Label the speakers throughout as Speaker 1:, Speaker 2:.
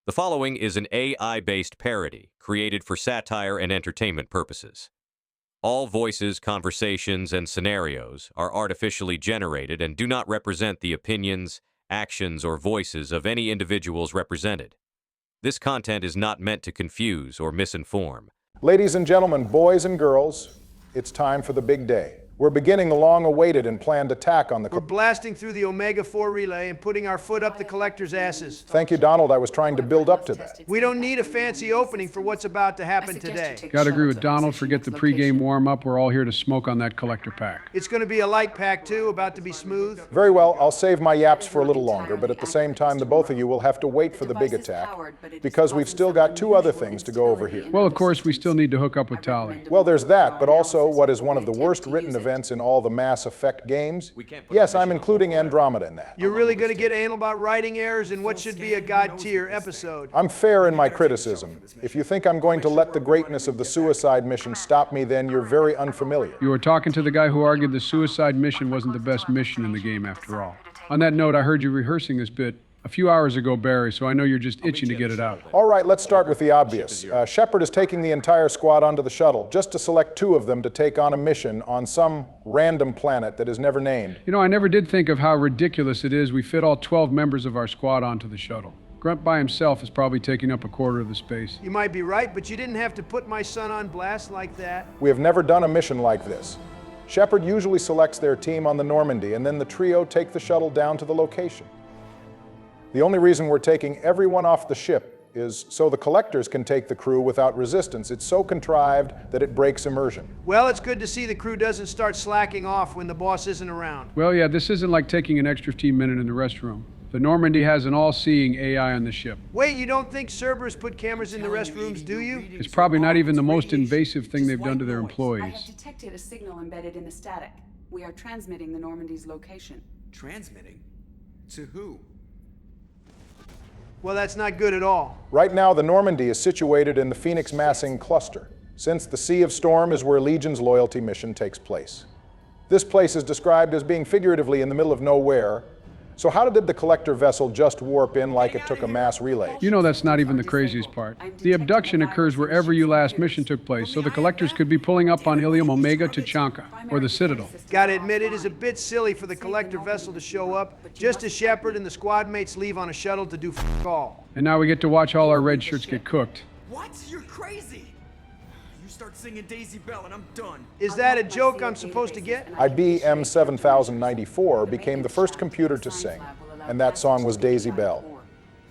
Speaker 1: The following is an AI-based parody created for satire and entertainment purposes. All voices, conversations, and scenarios are artificially generated and do not represent the opinions, actions, or voices of any individuals represented. This content is not meant to confuse or misinform.
Speaker 2: Ladies and gentlemen, boys and girls, it's time for the big day. We're beginning the long-awaited and planned attack on the...
Speaker 3: We're blasting through the Omega-4 relay and putting our foot up the collector's asses.
Speaker 2: Thank you, Donald. I was trying to build up to that.
Speaker 3: We don't need a fancy opening for what's about to happen today.
Speaker 4: Gotta agree with Donald. Forget the pregame warm-up. We're all here to smoke on that collector pack.
Speaker 3: It's going to be a light pack, too, about to be smooth.
Speaker 2: Very well. I'll save my yaps for a little longer, but at the same time, the both of you will have to wait for the big attack, because we've still got two other things to go over here.
Speaker 4: Well, of course, we still need to hook up with Tali.
Speaker 2: Well, there's that, but also what is one of the worst written events in all the Mass Effect games. Yes, I'm including Andromeda in that.
Speaker 3: You're really going to get anal about writing errors in what should be a God-tier episode.
Speaker 2: I'm fair in my criticism. If you think I'm going to let the greatness of the suicide mission stop me, then you're very unfamiliar.
Speaker 4: You were talking to the guy who argued the suicide mission wasn't the best mission in the game after all. On that note, I heard you rehearsing this bit a few hours ago, Barry, so I know you're just itching to get it out.
Speaker 2: All right, let's start with the obvious. Shepard is taking the entire squad onto the shuttle, just to select two of them to take on a mission on some random planet that is never named.
Speaker 4: You know, I never did think of how ridiculous it is we fit all 12 members of our squad onto the shuttle. Grunt by himself is probably taking up a quarter of the space.
Speaker 3: You might be right, but you didn't have to put my son on blast like that.
Speaker 2: We have never done a mission like this. Shepard usually selects their team on the Normandy, and then the trio take the shuttle down to the location. The only reason we're taking everyone off the ship is so the collectors can take the crew without resistance. It's so contrived that it breaks immersion.
Speaker 3: Well, it's good to see the crew doesn't start slacking off when the boss isn't around.
Speaker 4: Well, yeah, this isn't like taking an extra 15 minutes in the restroom. The Normandy has an all-seeing AI on the ship.
Speaker 3: Wait, you don't think Cerberus put cameras in the restrooms, do you?
Speaker 4: It's probably not even the most invasive thing they've done to their employees.
Speaker 5: I have detected a signal embedded in the static. We are transmitting the Normandy's location.
Speaker 6: Transmitting? To who?
Speaker 3: Well, that's not good at all.
Speaker 2: Right now, the Normandy is situated in the Phoenix Massing Cluster, since the Sea of Storm is where Legion's loyalty mission takes place. This place is described as being figuratively in the middle of nowhere. So how did the collector vessel just warp in like it took a mass relay?
Speaker 4: You know that's not even the craziest part. The abduction occurs wherever your last mission took place, so the collectors could be pulling up on Ilium Omega to Chanka, or the Citadel.
Speaker 3: Gotta admit, it is a bit silly for the collector vessel to show up just as Shepard and the squad mates leave on a shuttle to do f*** all.
Speaker 4: And now we get to watch all our red shirts get cooked.
Speaker 6: What? You're crazy! You start singing Daisy Bell and I'm done.
Speaker 3: Is that a joke I'm supposed to get?
Speaker 2: IBM 7094 became the first computer to sing, and that song was Daisy Bell.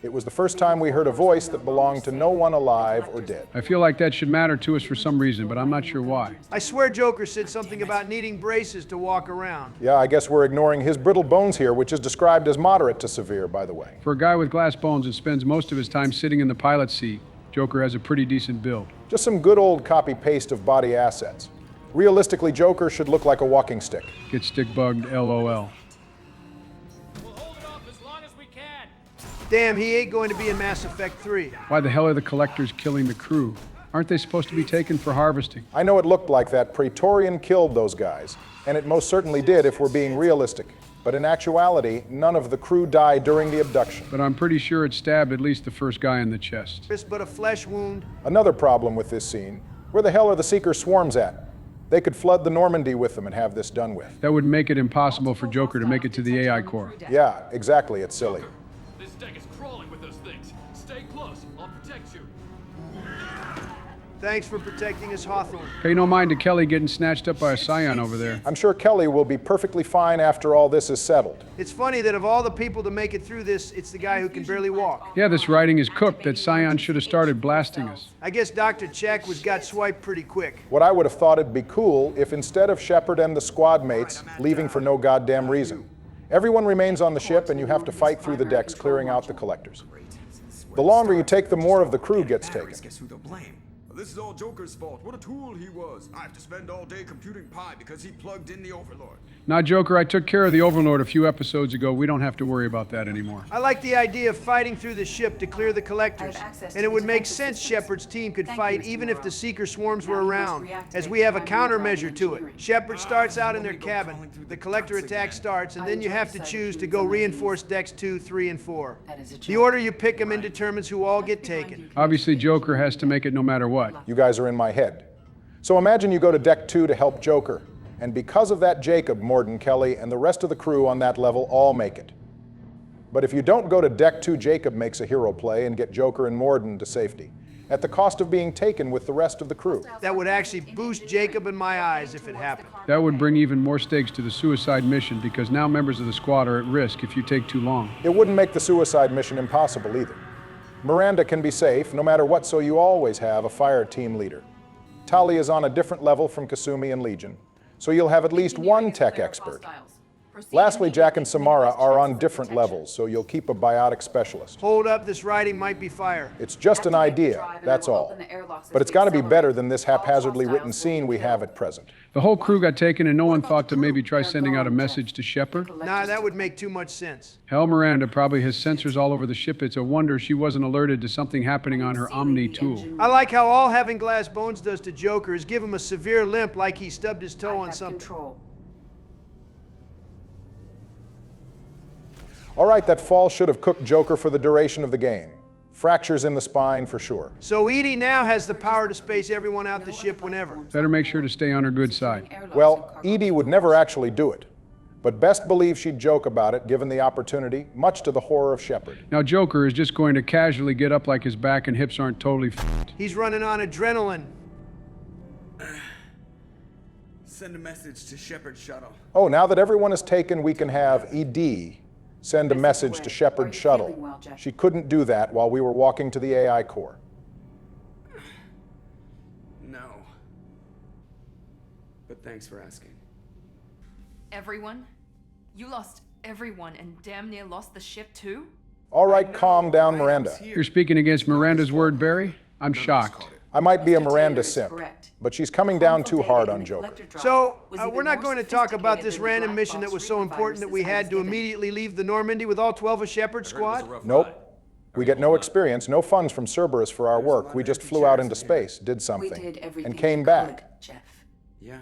Speaker 2: It was the first time we heard a voice that belonged to no one alive or dead.
Speaker 4: I feel like that should matter to us for some reason, but I'm not sure why.
Speaker 3: I swear Joker said something about needing braces to walk around.
Speaker 2: Yeah, I guess we're ignoring his brittle bones here, which is described as moderate to severe, by the way.
Speaker 4: For a guy with glass bones and spends most of his time sitting in the pilot's seat, Joker has a pretty decent build.
Speaker 2: Just some good old copy-paste of body assets. Realistically, Joker should look like a walking stick.
Speaker 4: Get stick-bugged, LOL.
Speaker 7: We'll hold it off as long as we can.
Speaker 3: Damn, he ain't going to be in Mass Effect 3.
Speaker 4: Why the hell are the collectors killing the crew? Aren't they supposed to be taken for harvesting?
Speaker 2: I know it looked like that. Praetorian killed those guys, and it most certainly did if we're being realistic. But in actuality, none of the crew died during the abduction.
Speaker 4: But I'm pretty sure it stabbed at least the first guy in the chest.
Speaker 3: Just but a flesh wound.
Speaker 2: Another problem with this scene, where the hell are the Seeker swarms at? They could flood the Normandy with them and have this done with.
Speaker 4: That would make it impossible for Joker to make it to the AI core.
Speaker 2: Yeah, exactly, it's silly.
Speaker 7: This deck is crawling with those things. Stay close. I'll protect you.
Speaker 3: Thanks for protecting us, Hawthorne.
Speaker 4: Pay no mind to Kelly getting snatched up by a scion over there.
Speaker 2: I'm sure Kelly will be perfectly fine after all this is settled.
Speaker 3: It's funny that of all the people to make it through this, it's the guy who can barely walk.
Speaker 4: Yeah, this writing is cooked. That scion should have started blasting us.
Speaker 3: I guess Dr. Check got swiped pretty quick.
Speaker 2: What I would have thought it'd be cool if instead of Shepard and the squad mates leaving for no goddamn reason, everyone remains on the ship and you have to fight through the decks clearing out the collectors. The longer you take, the more of the crew gets taken.
Speaker 6: Guess who they'll blame? this is all Joker's fault. What a tool he was. I have to spend all day computing pi because he plugged in the Overlord.
Speaker 4: Now, Joker, I took care of the Overlord a few episodes ago. We don't have to worry about that anymore.
Speaker 3: I like the idea of fighting through the ship to clear the collectors. And it would make sense Shepard's team could fight even if the Seeker swarms were around, as we have a countermeasure to it. Shepard starts out in their cabin, the collector attack starts, and then you have to choose to go reinforce decks 2, 3, and 4. The order you pick them in determines who all get taken.
Speaker 4: Obviously, Joker has to make it no matter what.
Speaker 2: You guys are in my head. So imagine you go to deck 2 to help Joker. And because of that, Jacob, Morden, Kelly, and the rest of the crew on that level all make it. But if you don't go to deck 2, Jacob makes a hero play and get Joker and Morden to safety, at the cost of being taken with the rest of the crew.
Speaker 3: That would actually boost Jacob in my eyes if it happened.
Speaker 4: That would bring even more stakes to the suicide mission because now members of the squad are at risk if you take too long.
Speaker 2: It wouldn't make the suicide mission impossible either. Miranda can be safe no matter what, so you always have a fire team leader. Tali is on a different level from Kasumi and Legion, so you'll have at least one tech expert. Lastly, Jack and Samara are on different levels, so you'll keep a biotic specialist.
Speaker 3: Hold up, this writing might be fire.
Speaker 2: It's just an idea, that's all. But it's got to be better than this haphazardly written scene we have at present.
Speaker 4: The whole crew got taken and no one thought to maybe try sending out a message to Shepard?
Speaker 3: Nah, that would make too much sense.
Speaker 4: Hell, Miranda probably has sensors all over the ship. It's a wonder she wasn't alerted to something happening on her Omni tool.
Speaker 3: I like how all having glass bones does to Joker is give him a severe limp like he stubbed his toe on something.
Speaker 2: All right, that fall should have cooked Joker for the duration of the game. Fractures in the spine for sure.
Speaker 3: So Edie now has the power to space everyone out the ship whenever.
Speaker 4: Better make sure to stay on her good side.
Speaker 2: Well, Edie would never actually do it, but best believe she'd joke about it given the opportunity, much to the horror of Shepard.
Speaker 4: Now Joker is just going to casually get up like his back and hips aren't totally f***ed.
Speaker 3: He's running on adrenaline.
Speaker 6: Send a message to Shepard's shuttle.
Speaker 2: Oh, now that everyone is taken, we can have ED send a message to Shepard's shuttle. She couldn't do that while we were walking to the AI core.
Speaker 6: No. But thanks for asking.
Speaker 8: Everyone? You lost everyone and damn near lost the ship too?
Speaker 2: All right, calm down, Miranda.
Speaker 4: You're speaking against Miranda's word, Barry? I'm shocked.
Speaker 2: I might be a Miranda simp, but she's coming down too hard on Joker.
Speaker 3: So, we're not going to talk about this random mission that was so important that we had to immediately leave the Normandy with all 12 of Shepard's squad?
Speaker 2: Nope. We get no experience, no funds from Cerberus for our work. We just flew out into space, did something, and came back.
Speaker 6: Yeah.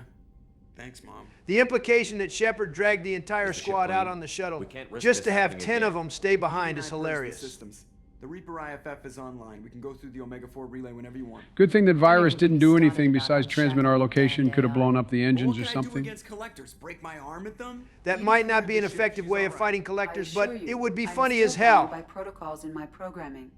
Speaker 6: Thanks, Mom.
Speaker 3: The implication that Shepard dragged the entire squad out on the shuttle just to have 10 of them stay behind is hilarious.
Speaker 6: The Reaper IFF is online. We can go through the Omega-4 relay whenever you want.
Speaker 4: Good thing that Virus didn't do anything besides transmit our location. Could have blown up the engines or
Speaker 6: What can I do
Speaker 4: something.
Speaker 6: against collectors? Break my arm at them?
Speaker 3: That might not be an effective way of fighting collectors, but it would be funny as hell.
Speaker 5: By protocols in my programming,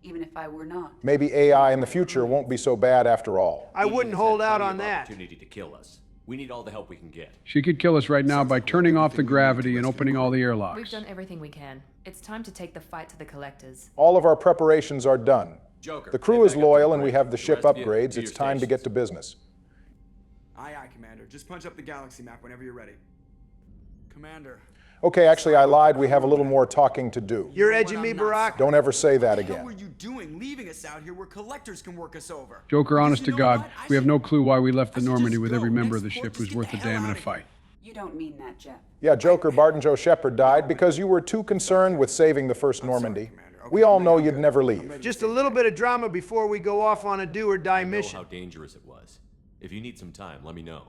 Speaker 5: even if I were not.
Speaker 2: Maybe AI in the future won't be so bad after all.
Speaker 3: I wouldn't hold out on that.
Speaker 1: Opportunity to kill us. We need all the help we can get.
Speaker 4: She could kill us right now by turning off the gravity and opening all the
Speaker 8: We've
Speaker 4: airlocks.
Speaker 8: done everything we can. It's time to take the fight to the collectors.
Speaker 2: All of our preparations are done.
Speaker 1: Joker,
Speaker 2: The crew is loyal and we have the ship upgrades. It's time to get to business.
Speaker 6: Aye, aye, Commander. Just punch up the galaxy map whenever you're ready. Commander.
Speaker 2: Okay, actually, I lied. We have a little more talking to do.
Speaker 3: You're edging me, Barack?
Speaker 2: Don't ever say that
Speaker 6: What were
Speaker 2: again.
Speaker 6: you doing leaving us out here where collectors can work us over?
Speaker 4: Joker, honest to
Speaker 6: You know
Speaker 4: God,
Speaker 6: what?
Speaker 4: we have no clue why we left the
Speaker 6: I should
Speaker 4: Normandy
Speaker 6: just
Speaker 4: with
Speaker 6: go.
Speaker 4: every member of the
Speaker 6: Next
Speaker 4: ship
Speaker 6: port,
Speaker 4: who's
Speaker 6: just
Speaker 4: worth
Speaker 6: get
Speaker 4: a
Speaker 6: the hell
Speaker 4: damn in a
Speaker 6: outta here.
Speaker 4: fight.
Speaker 5: You don't mean that, Jeff.
Speaker 2: Yeah, Joker, Bart, and Joe Shepard died because you were too concerned with saving the first Normandy. We all know you'd never leave.
Speaker 3: Just a little bit of drama before we go off on a do-or-die
Speaker 1: I know
Speaker 3: mission.
Speaker 1: how dangerous it was. If you need some time, let me know.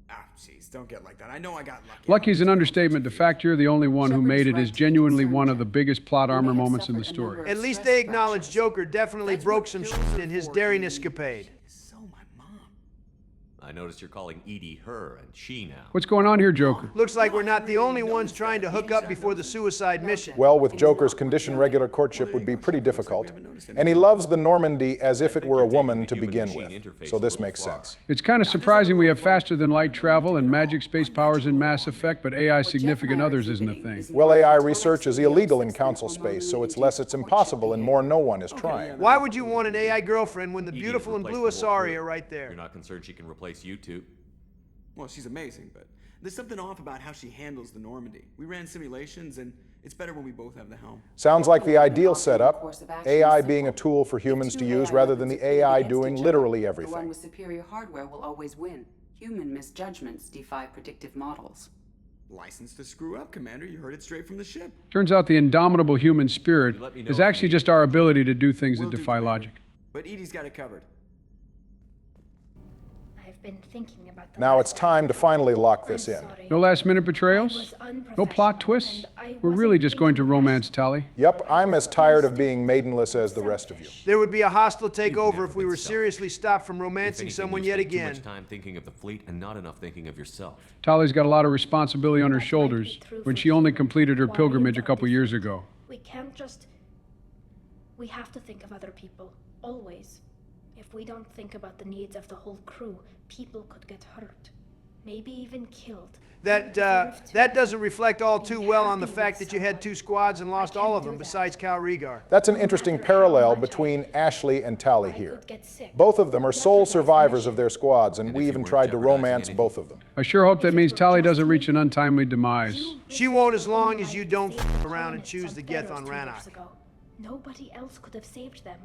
Speaker 6: Ah, jeez, don't get like that. I know I got lucky.
Speaker 4: Lucky's an understatement. The fact you're the only one who made it is genuinely one of the biggest plot armor moments in the story.
Speaker 3: At least they acknowledge Joker definitely broke some shit in his daring escapade.
Speaker 6: So my mom.
Speaker 1: I noticed you're calling Edie her and she now.
Speaker 4: What's going on here, Joker?
Speaker 3: Looks like we're not the only ones trying to hook up before the suicide mission.
Speaker 2: Well, with Joker's condition, regular courtship would be pretty difficult. And he loves the Normandy as if it were a woman to begin with. So this makes sense.
Speaker 4: It's kind of surprising we have faster than light travel and magic space powers in Mass Effect, but AI significant others isn't a thing.
Speaker 2: Well, AI research is illegal in Council space, so it's less it's impossible and more no one is trying.
Speaker 3: Why would you want an AI girlfriend when the beautiful and blue Asari are right there?
Speaker 1: You're not concerned she can replace you two?
Speaker 6: Well, she's amazing, but there's something off about how she handles the Normandy. We ran simulations, and It's better when we both have the helm.
Speaker 2: Sounds like the ideal setup, AI being a tool for humans to use rather than the AI doing literally
Speaker 5: The one
Speaker 2: everything.
Speaker 5: with superior hardware will always win. Human misjudgments defy predictive models.
Speaker 6: License to screw up, Commander. You heard it straight from the ship.
Speaker 4: Turns out the indomitable human spirit is actually just our ability to do things that defy logic.
Speaker 6: But Edie's got it covered.
Speaker 9: I've been thinking about the
Speaker 2: Now it's time to finally lock this in.
Speaker 4: No last-minute betrayals? No plot twists? We're really just going to romance Tali.
Speaker 2: Yep, I'm as tired of being maidenless as the rest of you.
Speaker 3: There would be a hostile takeover if we were seriously stopped from romancing someone yet again.
Speaker 1: Too much time thinking of the fleet and not enough thinking of yourself.
Speaker 4: Tali's got a lot of responsibility on her shoulders when she only completed her pilgrimage a couple years ago.
Speaker 9: We can't just... We have to think of other people, always. If we don't think about the needs of the whole crew, people could get hurt. Maybe even killed.
Speaker 3: That doesn't reflect all too well on the fact that you had 2 squads and lost all of them besides Cal Regar.
Speaker 2: That's an interesting parallel between Ashley and Tali here. Both of them are sole survivors of their squads, and we even tried to romance both of them.
Speaker 4: I sure hope that means Tali doesn't reach an untimely demise.
Speaker 3: She won't as long as you don't around and choose the Geth on Rannoch.
Speaker 9: Nobody else could have saved them.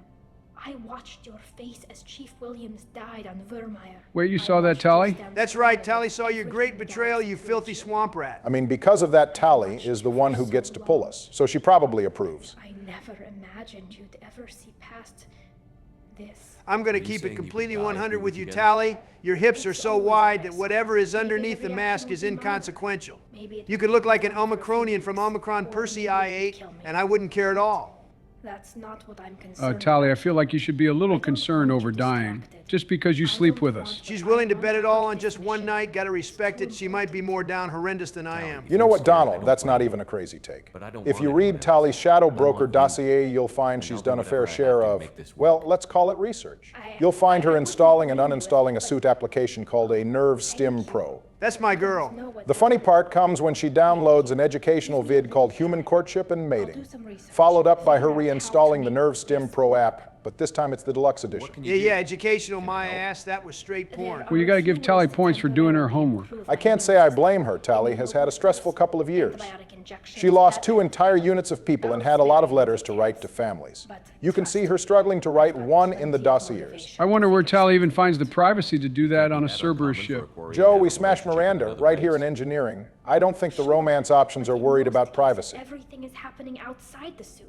Speaker 9: I watched your face as Chief Williams died on Vermeer.
Speaker 4: Wait, you saw that, Tali?
Speaker 3: That's right, Tali saw your great betrayal, you filthy swamp rat.
Speaker 2: I mean, because of that, Tali is the one who gets to pull us, so she probably approves.
Speaker 9: I never imagined you'd ever see past this.
Speaker 3: I'm going to keep it completely 100 with you, Tali. Your hips are so wide that whatever is underneath the mask is inconsequential. You could look like an Omicronian from Omicron Persei Aight, and I wouldn't care at all.
Speaker 9: That's not what I'm concerned
Speaker 4: Tali, I
Speaker 9: about.
Speaker 4: feel like you should be a little concerned over dying, just because you sleep with us.
Speaker 3: She's willing to bet it all on just one night. Gotta respect it. She might be more down horrendous than I am.
Speaker 2: You know what, Donald? That's not even a crazy take. If you read Tali's shadow broker dossier, you'll find she's done a fair share of, well, let's call it research. You'll find her installing and uninstalling a suit application called a Nerve Stim Pro.
Speaker 3: That's my girl.
Speaker 2: The funny part comes when she downloads an educational vid called Human Courtship and Mating, followed up by her reinstalling the Nerve Stim Pro app, but this time it's the deluxe edition.
Speaker 3: Yeah, educational, my ass. That was straight porn.
Speaker 4: Well, you gotta give Tali points for doing her homework.
Speaker 2: I can't say I blame her. Tali has had a stressful couple of years. She lost 2 entire units of people and had a lot of letters to write to families. You can see her struggling to write one in the dossiers.
Speaker 4: I wonder where Tali even finds the privacy to do that on a Cerberus ship.
Speaker 2: Joe, we smashed Miranda right here in engineering. I don't think the romance options are worried about privacy.
Speaker 9: Everything is happening outside the suit.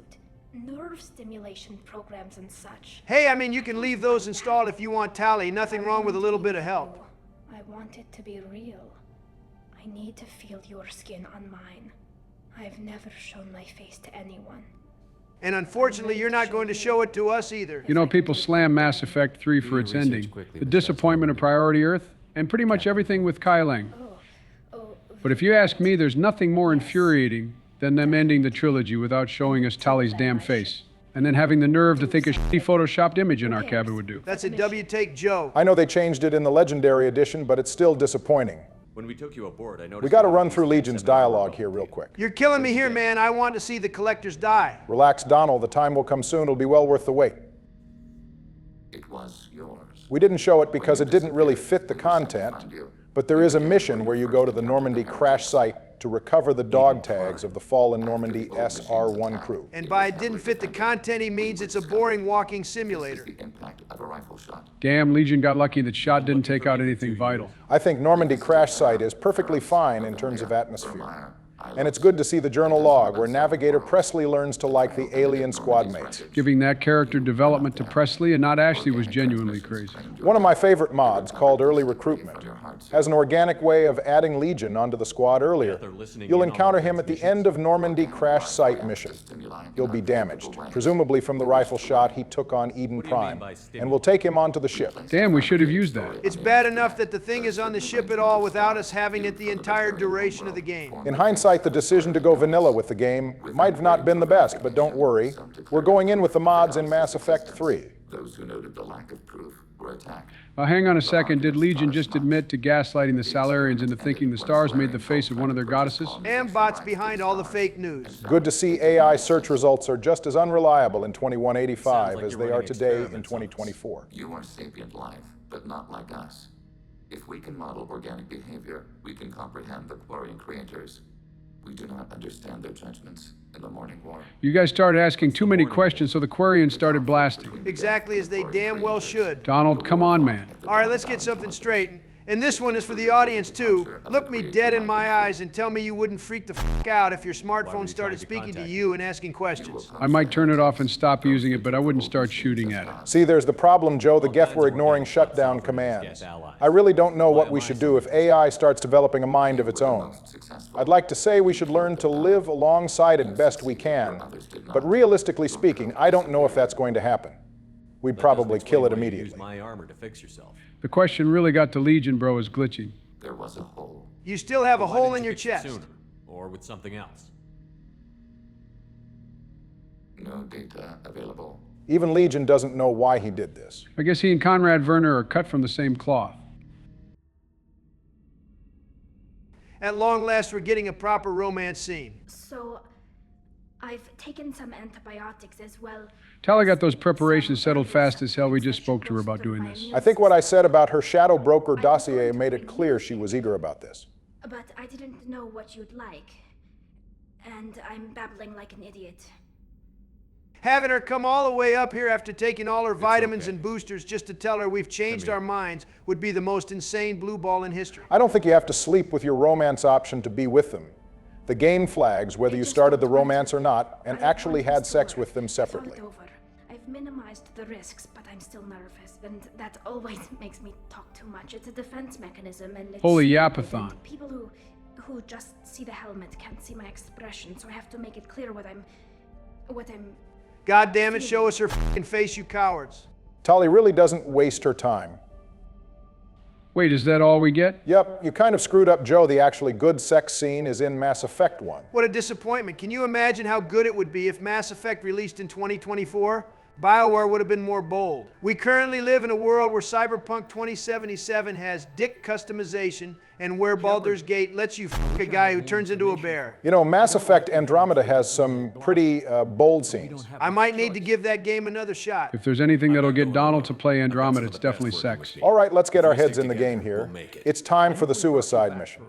Speaker 9: Nerve stimulation programs and such.
Speaker 3: Hey, I mean, you can leave those installed if you want, Tali. Nothing wrong with a little bit of help.
Speaker 9: I want it to be real. I need to feel your skin on mine. I've never shown my face to anyone.
Speaker 3: And unfortunately, you're not going to show it to us either.
Speaker 4: You know, people slam Mass Effect 3 for its ending, the disappointment of Priority Earth, and pretty much everything with Kai Lang. But if you ask me, there's nothing more infuriating than them ending the trilogy without showing us Tali's damn face, and then having the nerve to think a shitty photoshopped image in our cabin would do.
Speaker 3: That's a W take Joe.
Speaker 2: I know they changed it in the Legendary Edition, but it's still disappointing.
Speaker 1: When we took you aboard, I noticed...
Speaker 2: We gotta run through Legion's dialogue here real quick.
Speaker 3: You're killing me here, man. I want to see the collectors die.
Speaker 2: Relax, Donald. The time will come soon. It'll be well worth the wait.
Speaker 10: It was yours.
Speaker 2: We didn't show it because it didn't really fit the content, but there is a mission where you go to the Normandy crash site to recover the dog tags of the fallen Normandy SR-1 crew.
Speaker 3: And by it didn't fit the content, he means it's a boring walking simulator.
Speaker 10: The impact of a rifle shot.
Speaker 4: Damn, Legion got lucky that shot didn't take out anything vital.
Speaker 2: I think Normandy crash site is perfectly fine in terms of atmosphere. And it's good to see the journal log where Navigator Presley learns to like the alien squad mates.
Speaker 4: Giving that character development to Presley and not Ashley was genuinely crazy.
Speaker 2: One of my favorite mods, called Early Recruitment, has an organic way of adding Legion onto the squad earlier. You'll encounter him at the end of Normandy crash site mission. He'll be damaged, presumably from the rifle shot he took on Eden Prime, and we'll take him onto the ship.
Speaker 4: Damn, we should have used that.
Speaker 3: It's bad enough that the thing is on the ship at all without us having it the entire duration of the game.
Speaker 2: In hindsight, the decision to go vanilla with the game might have not been the best, but don't worry. We're going in with the mods in Mass Effect 3.
Speaker 10: Those who noted the lack of proof were attacked.
Speaker 4: Hang on a second. Did Legion just admit to gaslighting the Salarians into thinking the stars made the face of one of their goddesses?
Speaker 3: And bots behind all the fake news.
Speaker 2: Good to see AI search results are just as unreliable in 2185 as they are today in 2024.
Speaker 10: You are sapient life, but not like us. If we can model organic behavior, we can comprehend the Quarian creators. We do not understand their judgments. in the morning war.
Speaker 4: You guys started asking too many questions, so the Quarians started blasting.
Speaker 3: Exactly as they damn well should.
Speaker 4: Donald, come on, man.
Speaker 3: All right, let's get something straight. And this one is for the audience, too. Look me dead in my eyes and tell me you wouldn't freak the f*** out if your smartphone started speaking to you and asking questions.
Speaker 4: I might turn it off and stop using it, but I wouldn't start shooting at it.
Speaker 2: See, there's the problem, Joe. The Geth were ignoring shutdown commands. I really don't know what we should do if AI starts developing a mind of its own. I'd like to say we should learn to live alongside it best we can, but realistically speaking, I don't know if that's going to happen. We'd probably kill it immediately.
Speaker 1: Use my armor to fix yourself.
Speaker 4: The question really got to Legion, bro, is glitching.
Speaker 10: There was a hole.
Speaker 3: You still have a hole in your chest.
Speaker 1: Sooner, or with something else.
Speaker 10: No data available.
Speaker 2: Even Legion doesn't know why he did this.
Speaker 4: I guess he and Conrad Werner are cut from the same cloth.
Speaker 3: At long last, we're getting a proper romance scene.
Speaker 9: So, I've taken some antibiotics as well.
Speaker 4: Tala got those preparations settled fast as hell. We just spoke to her about doing this.
Speaker 2: I think what I said about her shadow broker dossier made it clear she was eager about this.
Speaker 9: But I didn't know what you'd like. And I'm babbling like an idiot.
Speaker 3: Having her come all the way up here after taking all her vitamins and boosters just to tell her we've changed our minds would be the most insane blue ball in history.
Speaker 2: I don't think you have to sleep with your romance option to be with them. The game flags whether you started the romance or not and actually had sex with them separately.
Speaker 9: I've minimized the risks, but I'm still nervous, and that always makes me talk too much. It's a defense mechanism, and it's...
Speaker 4: Holy yapathon.
Speaker 9: People who just see the helmet can't see my expression, so I have to make it clear what I'm...
Speaker 3: God damn it, show us her f***ing face, you cowards.
Speaker 2: Tali really doesn't waste her time.
Speaker 4: Wait, is that all we get?
Speaker 2: Yep, you kind of screwed up, Joe. The actually good sex scene is in Mass Effect 1.
Speaker 3: What a disappointment. Can you imagine how good it would be if Mass Effect released in 2024? BioWare would have been more bold. We currently live in a world where Cyberpunk 2077 has dick customization and where Baldur's Gate lets you f*** a guy who turns into a bear.
Speaker 2: You know, Mass Effect Andromeda has some pretty bold scenes.
Speaker 3: I might need to give that game another shot.
Speaker 4: If there's anything that'll get Donald to play Andromeda, it's definitely sex.
Speaker 2: All right, let's get our heads in the game here. It's time for the suicide mission.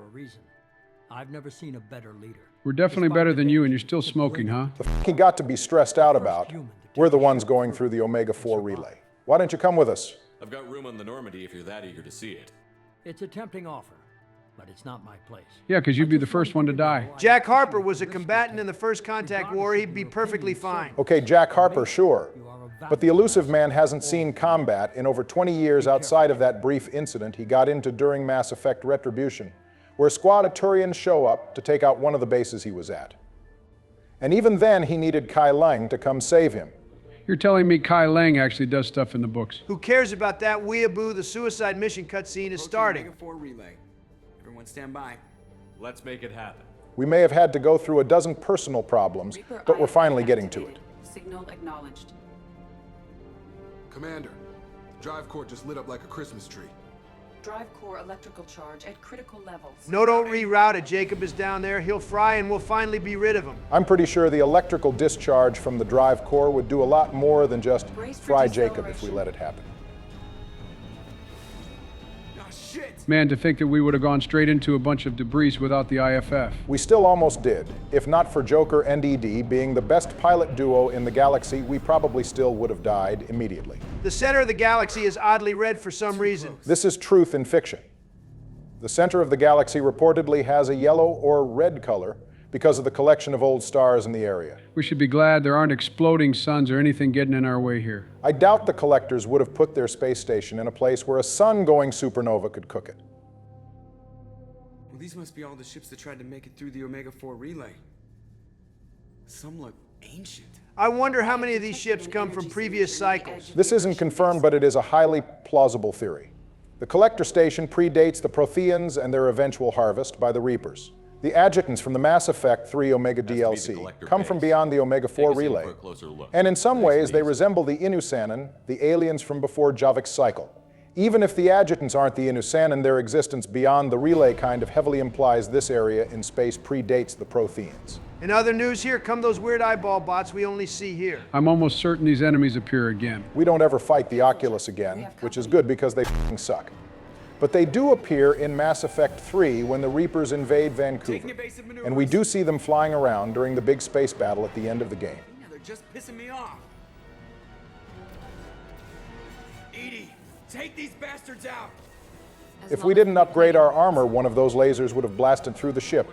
Speaker 11: I've never seen a better leader.
Speaker 4: We're definitely better than you, and you're still smoking, huh?
Speaker 2: The f*** he got to be stressed out about. We're the ones going through the Omega-4 relay. Why don't you come with us?
Speaker 1: I've got room on the Normandy if you're that eager to see it.
Speaker 11: It's a tempting offer, but it's not my place.
Speaker 4: Yeah, because you'd be the first one to die.
Speaker 3: Jack Harper was a combatant in the First Contact War. He'd be perfectly fine.
Speaker 2: Okay, Jack Harper, sure. But the elusive man hasn't seen combat in over 20 years outside of that brief incident he got into during Mass Effect Retribution, where a squad of Turians show up to take out one of the bases he was at. And even then, he needed Kai Lang to come save him.
Speaker 4: You're telling me Kai Lang actually does stuff in the books?
Speaker 3: Who cares about that weeaboo? The suicide mission cutscene is starting.
Speaker 12: Omega-4 relay. Everyone stand by.
Speaker 1: Let's make it happen.
Speaker 2: We may have had to go through a dozen personal problems, but we're finally getting to it.
Speaker 5: Signal acknowledged.
Speaker 6: Commander, the drive core just lit up like a Christmas tree.
Speaker 5: Drive core electrical charge at critical levels.
Speaker 3: No, don't reroute it. Jacob is down there. He'll fry and we'll finally be rid of him.
Speaker 2: I'm pretty sure the electrical discharge from the drive core would do a lot more than just fry Jacob if we let it happen.
Speaker 4: Man, to think that we would have gone straight into a bunch of debris without the IFF.
Speaker 2: We still almost did. If not for Joker and ED being the best pilot duo in the galaxy, we probably still would have died immediately.
Speaker 3: The center of the galaxy is oddly red for some reason.
Speaker 2: This is truth in fiction. The center of the galaxy reportedly has a yellow or red color because of the collection of old stars in the area.
Speaker 4: We should be glad there aren't exploding suns or anything getting in our way here.
Speaker 2: I doubt the collectors would have put their space station in a place where a sun-going supernova could cook it.
Speaker 12: Well, these must be all the ships that tried to make it through the Omega-4 relay. Some look ancient.
Speaker 3: I wonder how many of these ships come from previous cycles.
Speaker 2: This isn't confirmed, but it is a highly plausible theory. The collector station predates the Protheans and their eventual harvest by the Reapers. The adjutants from the Mass Effect 3 Omega DLC come from beyond the Omega-4 relay, and in some ways they resemble the Inusanon, the aliens from before Javik's cycle. Even if the adjutants aren't the Inusanon, their existence beyond the relay kind of heavily implies this area in space predates the Protheans.
Speaker 3: In other news, here come those weird eyeball bots we only see here.
Speaker 4: I'm almost certain these enemies appear again.
Speaker 2: We don't ever fight the Oculus again, which is good because they f***ing suck. But they do appear in Mass Effect 3 when the Reapers invade Vancouver. And we do see them flying around during the big space battle at the end of the game.
Speaker 12: Yeah, they're just pissing me off. Edie, take these bastards out!
Speaker 2: If we didn't upgrade our armor, one of those lasers would have blasted through the ship.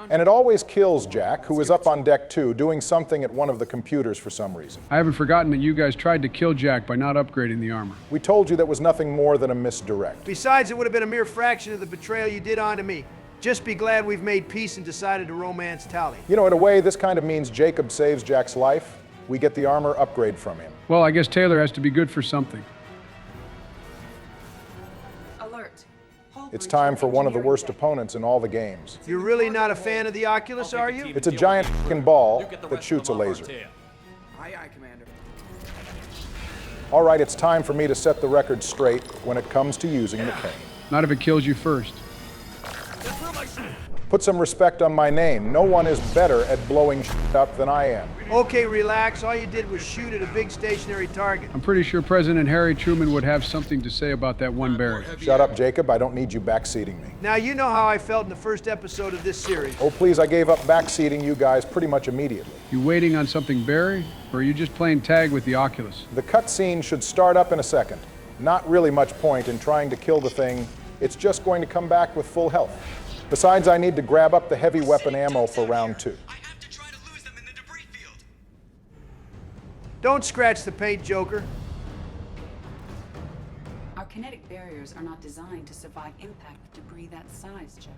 Speaker 2: And it always kills Jack, who is up on deck 2, doing something at one of the computers for some reason.
Speaker 4: I haven't forgotten that you guys tried to kill Jack by not upgrading the armor.
Speaker 2: We told you that was nothing more than a misdirect.
Speaker 3: Besides, it would have been a mere fraction of the betrayal you did onto me. Just be glad we've made peace and decided to romance Tali.
Speaker 2: You know, in a way, this kind of means Jacob saves Jack's life. We get the armor upgrade from him.
Speaker 4: Well, I guess Taylor has to be good for something.
Speaker 5: Alert.
Speaker 2: It's time for one of the worst opponents in all the games.
Speaker 3: You're really not a fan of the Oculus, are you?
Speaker 2: It's a giant f***ing ball that shoots a laser.
Speaker 12: Aye, aye, Commander.
Speaker 2: All right, it's time for me to set the record straight when it comes to using the cane.
Speaker 4: Not if it kills you first.
Speaker 2: Put some respect on my name. No one is better at blowing shit up than I am.
Speaker 3: Okay, relax. All you did was shoot at a big stationary target.
Speaker 4: I'm pretty sure President Harry Truman would have something to say about that one barrier.
Speaker 2: Shut up, Jacob. I don't need you backseating me.
Speaker 3: Now, you know how I felt in the first episode of this series.
Speaker 2: Oh, please, I gave up backseating you guys pretty much immediately.
Speaker 4: You waiting on something, Barry? Or are you just playing tag with the Oculus?
Speaker 2: The cutscene should start up in a second. Not really much point in trying to kill the thing. It's just going to come back with full health. Besides, I need to grab up the heavy weapon ammo for round 2.
Speaker 12: I have to try to lose them in the debris field.
Speaker 3: Don't scratch the paint, Joker.
Speaker 5: Our kinetic barriers are not designed to survive impact with debris that size, Jeff.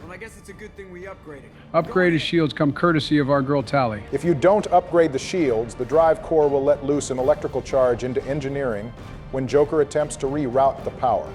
Speaker 12: Well, I guess it's a good thing we upgraded.
Speaker 4: Upgraded shields come courtesy of our girl Tali.
Speaker 2: If you don't upgrade the shields, the drive core will let loose an electrical charge into engineering when Joker attempts to reroute the power.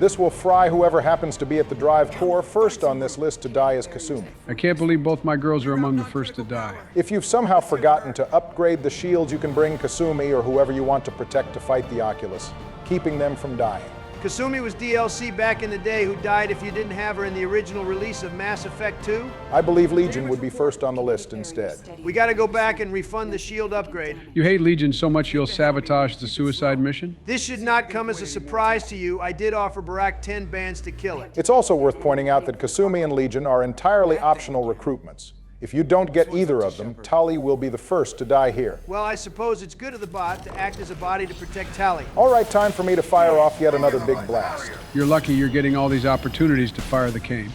Speaker 2: This will fry whoever happens to be at the drive core. First on this list to die is Kasumi.
Speaker 4: I can't believe both my girls are among the first to die.
Speaker 2: If you've somehow forgotten to upgrade the shields, you can bring Kasumi or whoever you want to protect to fight the Oculus, keeping them from dying.
Speaker 3: Kasumi was DLC back in the day who died if you didn't have her in the original release of Mass Effect 2.
Speaker 2: I believe Legion would be first on the list instead.
Speaker 3: We gotta go back and refund the shield upgrade.
Speaker 4: You hate Legion so much you'll sabotage the suicide mission?
Speaker 3: This should not come as a surprise to you. I did offer Barack 10 bands to kill it.
Speaker 2: It's also worth pointing out that Kasumi and Legion are entirely optional recruitments. If you don't get either of them, Tali will be the first to die here.
Speaker 3: Well, I suppose it's good of the bot to act as a body to protect Tali.
Speaker 2: All right, time for me to fire off yet another big blast.
Speaker 4: You're lucky you're getting all these opportunities to fire the cane.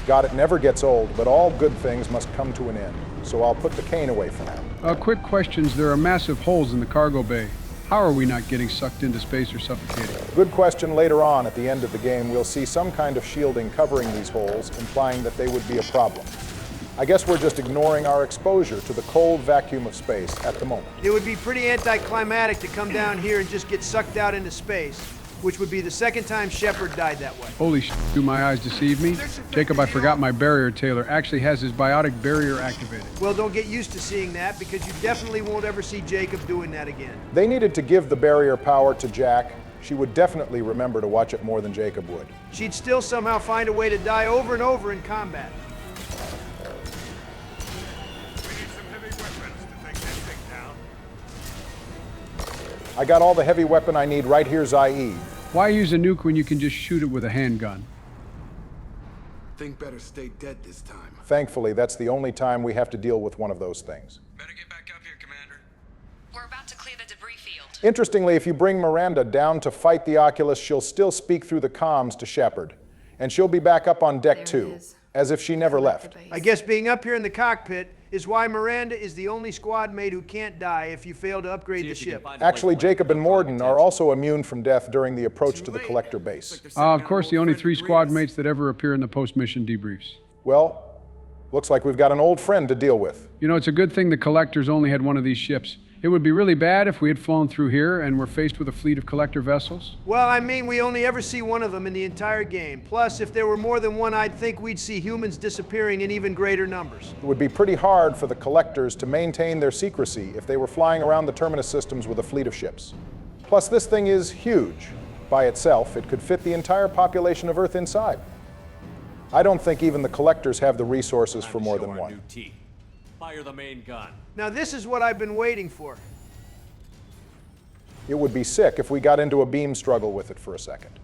Speaker 2: God, it never gets old, but all good things must come to an end. So I'll put the cane away for now.
Speaker 4: Quick questions. There are massive holes in the cargo bay. How are we not getting sucked into space or suffocating?
Speaker 2: Good question. Later on, at the end of the game, we'll see some kind of shielding covering these holes, implying that they would be a problem. I guess we're just ignoring our exposure to the cold vacuum of space at the moment.
Speaker 3: It would be pretty anticlimactic to come down here and just get sucked out into space, which would be the second time Shepard died that way.
Speaker 4: Holy sh**, do my eyes deceive me? Jacob, I forgot my barrier. Taylor actually has his biotic barrier activated.
Speaker 3: Well, don't get used to seeing that, because you definitely won't ever see Jacob doing that again.
Speaker 2: They needed to give the barrier power to Jack. She would definitely remember to watch it more than Jacob would.
Speaker 3: She'd still somehow find a way to die over and over in combat.
Speaker 2: I got all the heavy weapon I need right here, Zaid.
Speaker 4: Why use a nuke when you can just shoot it with a handgun?
Speaker 6: Think better stay dead this time.
Speaker 2: Thankfully, that's the only time we have to deal with one of those things.
Speaker 12: Better get back up here, Commander.
Speaker 8: We're about to clear the debris field.
Speaker 2: Interestingly, if you bring Miranda down to fight the Oculus, she'll still speak through the comms to Shepard. And she'll be back up on deck too, as if she never left.
Speaker 3: I guess being up here in the cockpit is why Miranda is the only squad mate who can't die if you fail to upgrade the ship.
Speaker 2: Actually, Jacob and Morden are also immune from death during the approach to the collector base.
Speaker 4: Of course, the only 3 squad mates that ever appear in the post-mission debriefs.
Speaker 2: Well, looks like we've got an old friend to deal with.
Speaker 4: You know, it's a good thing the collectors only had one of these ships. It would be really bad if we had flown through here and were faced with a fleet of collector vessels.
Speaker 3: Well, I mean, we only ever see one of them in the entire game. Plus, if there were more than one, I'd think we'd see humans disappearing in even greater numbers.
Speaker 2: It would be pretty hard for the collectors to maintain their secrecy if they were flying around the terminus systems with a fleet of ships. Plus, this thing is huge. By itself, it could fit the entire population of Earth inside. I don't think even the collectors have the resources for more than one.
Speaker 1: Fire the main gun.
Speaker 3: Now, this is what I've been waiting for.
Speaker 2: It would be sick if we got into a beam struggle with it for a second.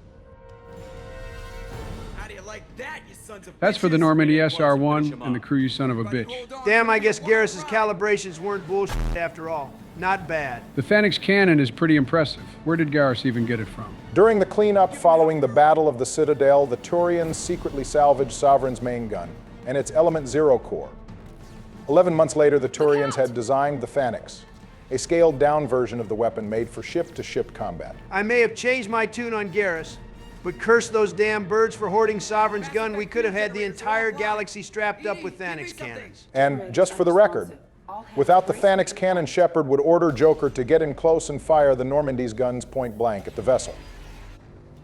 Speaker 12: How do you like that, you sons of
Speaker 4: That's for the Normandy SR-1 and the crew, you son of a bitch.
Speaker 3: Damn, I guess Garrus's calibrations weren't bullshit after all. Not bad.
Speaker 4: The Fenix cannon is pretty impressive. Where did Garrus even get it from?
Speaker 2: During the cleanup following the Battle of the Citadel, the Turians secretly salvaged Sovereign's main gun and its Element Zero core. 11 months later, the Turians had designed the Phanex, a scaled-down version of the weapon made for ship-to-ship combat.
Speaker 3: I may have changed my tune on Garrus, but curse those damn birds for hoarding Sovereign's gun. We could have had the entire galaxy strapped up with Phanex cannons.
Speaker 2: And just for the record, without the Phanex cannon, Shepard would order Joker to get in close and fire the Normandy's guns point blank at the vessel.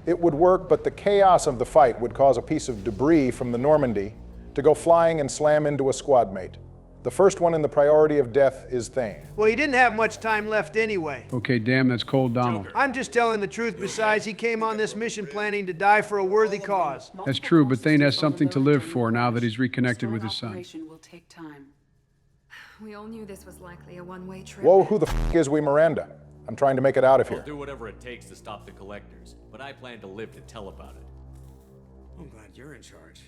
Speaker 2: It would work, but the chaos of the fight would cause a piece of debris from the Normandy to go flying and slam into a squad mate. The first one in the priority of death is Thane.
Speaker 3: Well, he didn't have much time left anyway.
Speaker 4: Okay, damn, that's cold, Donald.
Speaker 3: I'm just telling the truth. Besides, he came on this mission planning to die for a worthy cause.
Speaker 4: That's true, but Thane has something to live for now that he's reconnected with his son.
Speaker 5: Will take time.
Speaker 8: We all knew this was likely a one-way trip.
Speaker 2: Whoa, who the f*** is we Miranda? I'm trying to make it out of here.
Speaker 1: I'll do whatever it takes to stop the collectors, but I plan to live to tell about it.
Speaker 12: I'm glad you're in charge.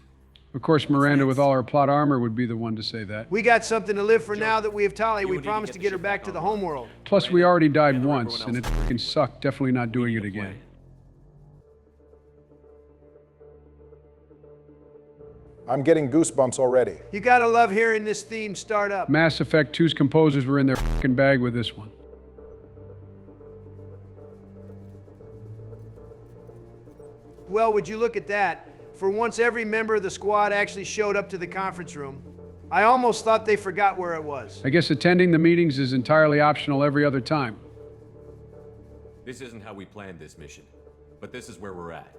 Speaker 4: Of course, Miranda, with all her plot armor, would be the one to say that.
Speaker 3: We got something to live for now that we have Tali. We promised to get her back to the homeworld.
Speaker 4: Plus, we already died once, and it fucking sucked. Definitely not doing it again.
Speaker 2: I'm getting goosebumps already.
Speaker 3: You gotta love hearing this theme start up.
Speaker 4: Mass Effect 2's composers were in their fucking bag with this one.
Speaker 3: Well, would you look at that? For once, every member of the squad actually showed up to the conference room. I almost thought they forgot where it was.
Speaker 4: I guess attending the meetings is entirely optional every other time.
Speaker 1: This isn't how we planned this mission, but this is where we're at.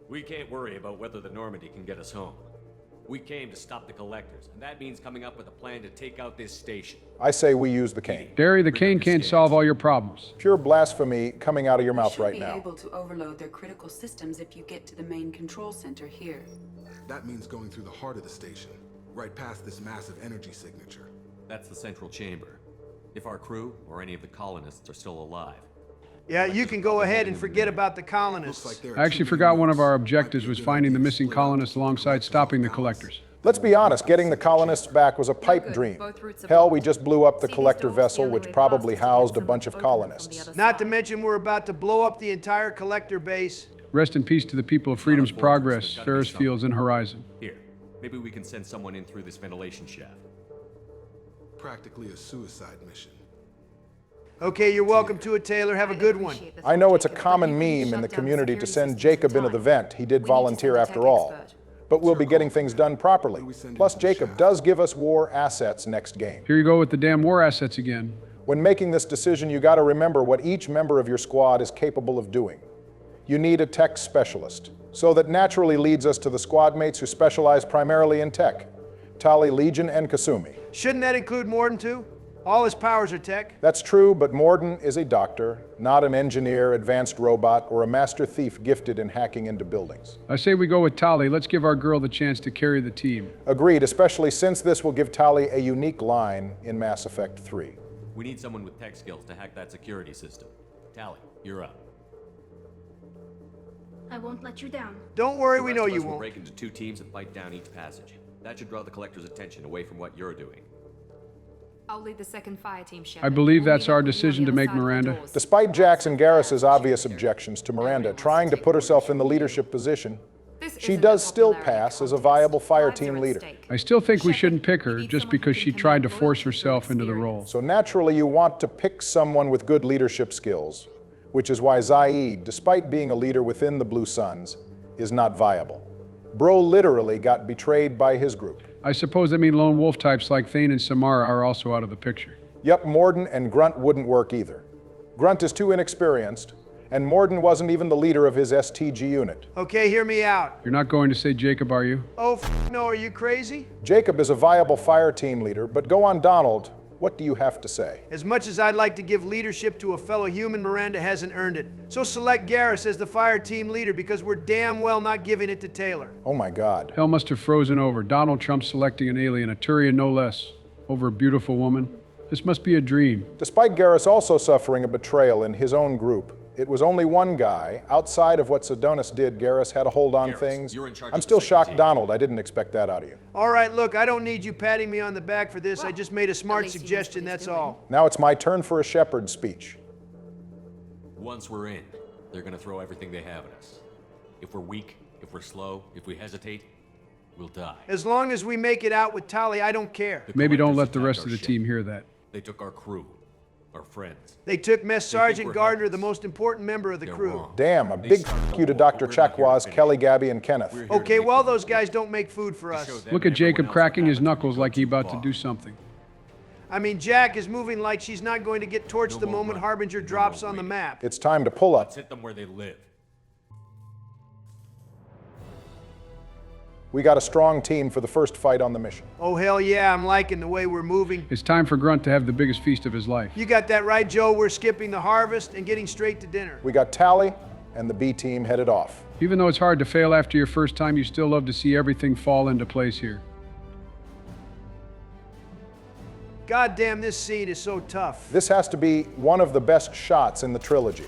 Speaker 1: We can't worry about whether the Normandy can get us home. We came to stop the collectors, and that means coming up with a plan to take out this station.
Speaker 2: I say we use the cane.
Speaker 4: Derry, the cane can't solve all your problems.
Speaker 2: Pure blasphemy coming out of your mouth right now.
Speaker 5: You should be able to overload their critical systems if you get to the main control center here.
Speaker 6: That means going through the heart of the station, right past this massive energy signature.
Speaker 1: That's the central chamber. If our crew or any of the colonists are still alive.
Speaker 3: Yeah, you can go ahead and forget about the colonists.
Speaker 4: I actually forgot one of our objectives was finding the missing colonists alongside stopping the collectors.
Speaker 2: Let's be honest, getting the colonists back was a pipe dream. Hell, we just blew up the collector vessel, which probably housed a bunch of colonists.
Speaker 3: Not to mention we're about to blow up the entire collector base.
Speaker 4: Rest in peace to the people of Freedom's Progress, Ferris Fields, and Horizon.
Speaker 1: Here, maybe we can send someone in through this ventilation shaft.
Speaker 6: Practically a suicide mission.
Speaker 3: Okay, you're welcome to it, Taylor. Have a good one.
Speaker 2: I know it's a common meme in the community to send Jacob into the vent. He did volunteer after all. But we'll be getting things done properly. Plus, Jacob does give us war assets next game.
Speaker 4: Here you go with the damn war assets again.
Speaker 2: When making this decision, you gotta remember what each member of your squad is capable of doing. You need a tech specialist. So that naturally leads us to the squad mates who specialize primarily in tech. Tali, Legion, and Kasumi.
Speaker 3: Shouldn't that include Morden too? All his powers are tech.
Speaker 2: That's true, but Morden is a doctor, not an engineer, advanced robot, or a master thief gifted in hacking into buildings.
Speaker 4: I say we go with Tali. Let's give our girl the chance to carry the team.
Speaker 2: Agreed, especially since this will give Tali a unique line in Mass Effect 3.
Speaker 1: We need someone with tech skills to hack that security system. Tali, you're up.
Speaker 9: I won't let you down.
Speaker 3: Don't worry, we know you
Speaker 1: We'll
Speaker 3: won't.
Speaker 1: break into 2 teams and fight down each passage. That should draw the collector's attention away from what you're doing.
Speaker 8: I'll lead the second fire team, Shepard.
Speaker 4: I believe that's our decision to make, Miranda.
Speaker 2: Despite Jax and Garrus's obvious objections to Miranda trying to put herself in the leadership position, she does still pass as a viable fire team leader.
Speaker 4: I still think we shouldn't pick her just because she tried to force herself into the role.
Speaker 2: So naturally you want to pick someone with good leadership skills, which is why Zaid, despite being a leader within the Blue Suns, is not viable. Bro literally got betrayed by his group.
Speaker 4: I suppose that means lone wolf types like Thane and Samara are also out of the picture.
Speaker 2: Yep, Morden and Grunt wouldn't work either. Grunt is too inexperienced, and Morden wasn't even the leader of his STG unit.
Speaker 3: Okay, hear me out.
Speaker 4: You're not going to say Jacob, are you?
Speaker 3: Oh, no, are you crazy?
Speaker 2: Jacob is a viable fire team leader, but go on, Donald. What do you have to say?
Speaker 3: As much as I'd like to give leadership to a fellow human, Miranda hasn't earned it. So select Garrus as the fire team leader because we're damn well not giving it to Taylor.
Speaker 2: Oh my God.
Speaker 4: Hell must have frozen over. Donald Trump selecting an alien, a Turian no less, over a beautiful woman. This must be a dream.
Speaker 2: Despite Garrus also suffering a betrayal in his own group, it was only one guy. Outside of what Sedonis did, Garrus had a hold on things. I'm still shocked, Donald. I didn't expect that out of you.
Speaker 3: All right, look, I don't need you patting me on the back for this. I just made a smart suggestion, that's all.
Speaker 2: Now it's my turn for a shepherd's speech.
Speaker 1: Once we're in, they're gonna throw everything they have at us. If we're weak, if we're slow, if we hesitate, we'll die.
Speaker 3: As long as we make it out with Tali, I don't care.
Speaker 4: Maybe don't let the rest of the team hear that.
Speaker 1: They took our crew, our friends.
Speaker 3: They took Mess Sergeant Gardner, the most important member of the crew.
Speaker 2: Damn, a big f*** you to Dr. Chakwas, Kelly, Gabby, and Kenneth.
Speaker 3: Okay, well, those guys don't make food for us.
Speaker 4: Look at Jacob cracking his knuckles like he's about to do something.
Speaker 3: I mean, Jack is moving like she's not going to get torched the moment Harbinger drops on the map.
Speaker 2: It's time to pull up.
Speaker 1: Let's hit them where they live.
Speaker 2: We got a strong team for the first fight on the mission.
Speaker 3: Oh, hell yeah, I'm liking the way we're moving.
Speaker 4: It's time for Grunt to have the biggest feast of his life.
Speaker 3: You got that right, Joe. We're skipping the harvest and getting straight to dinner.
Speaker 2: We got Tali and the B team headed off.
Speaker 4: Even though it's hard to fail after your first time, you still love to see everything fall into place here.
Speaker 3: God damn, this scene is so tough.
Speaker 2: This has to be one of the best shots in the trilogy.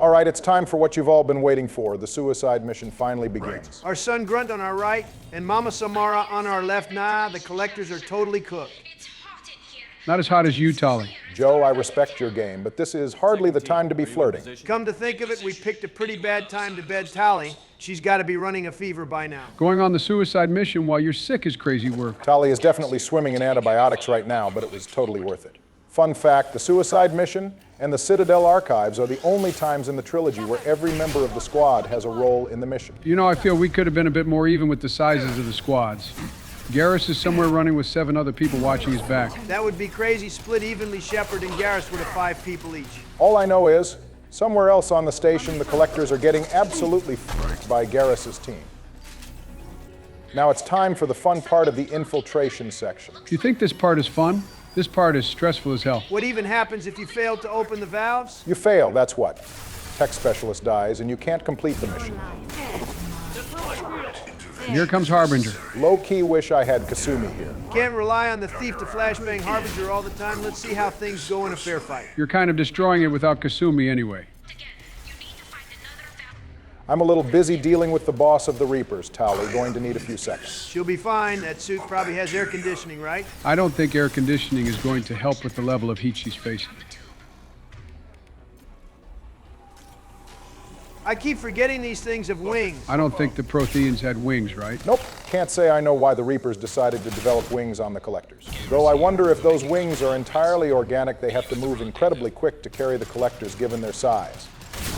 Speaker 2: All right, it's time for what you've all been waiting for. The suicide mission finally begins.
Speaker 3: Our son Grunt on our right and Mama Samara on our left. Nah, the collectors are totally cooked.
Speaker 4: Not as hot as you, Tali.
Speaker 2: Joe, I respect your game, but this is hardly the time to be flirting.
Speaker 3: Come to think of it, we picked a pretty bad time to bed Tali. She's got to be running a fever by now.
Speaker 4: Going on the suicide mission while you're sick is crazy work.
Speaker 2: Tali is definitely swimming in antibiotics right now, but it was totally worth it. Fun fact, the suicide mission and the Citadel archives are the only times in the trilogy where every member of the squad has a role in the mission.
Speaker 4: You know, I feel we could have been a bit more even with the sizes of the squads. Garrus is somewhere running with 7 other people watching his back.
Speaker 3: That would be crazy. Split evenly, Shepard and Garrus would have 5 people each.
Speaker 2: All I know is, somewhere else on the station, the collectors are getting absolutely f***ed by Garrus's team. Now it's time for the fun part of the infiltration section.
Speaker 4: You think this part is fun? This part is stressful as hell.
Speaker 3: What even happens if you fail to open the valves?
Speaker 2: You fail, that's what. Tech specialist dies and you can't complete the mission.
Speaker 4: And here comes Harbinger.
Speaker 2: Low-key wish I had Kasumi here.
Speaker 3: Can't rely on the thief to flashbang Harbinger all the time. Let's see how things go in a fair fight.
Speaker 4: You're kind of destroying it without Kasumi anyway.
Speaker 2: I'm a little busy dealing with the boss of the Reapers, Tali. Going to need a few seconds.
Speaker 3: She'll be fine. That suit probably has air conditioning, right?
Speaker 4: I don't think air conditioning is going to help with the level of heat she's facing.
Speaker 3: I keep forgetting these things have wings.
Speaker 4: I don't think the Protheans had wings, right?
Speaker 2: Nope. Can't say I know why the Reapers decided to develop wings on the Collectors. Though I wonder if those wings are entirely organic, they have to move incredibly quick to carry the Collectors given their size.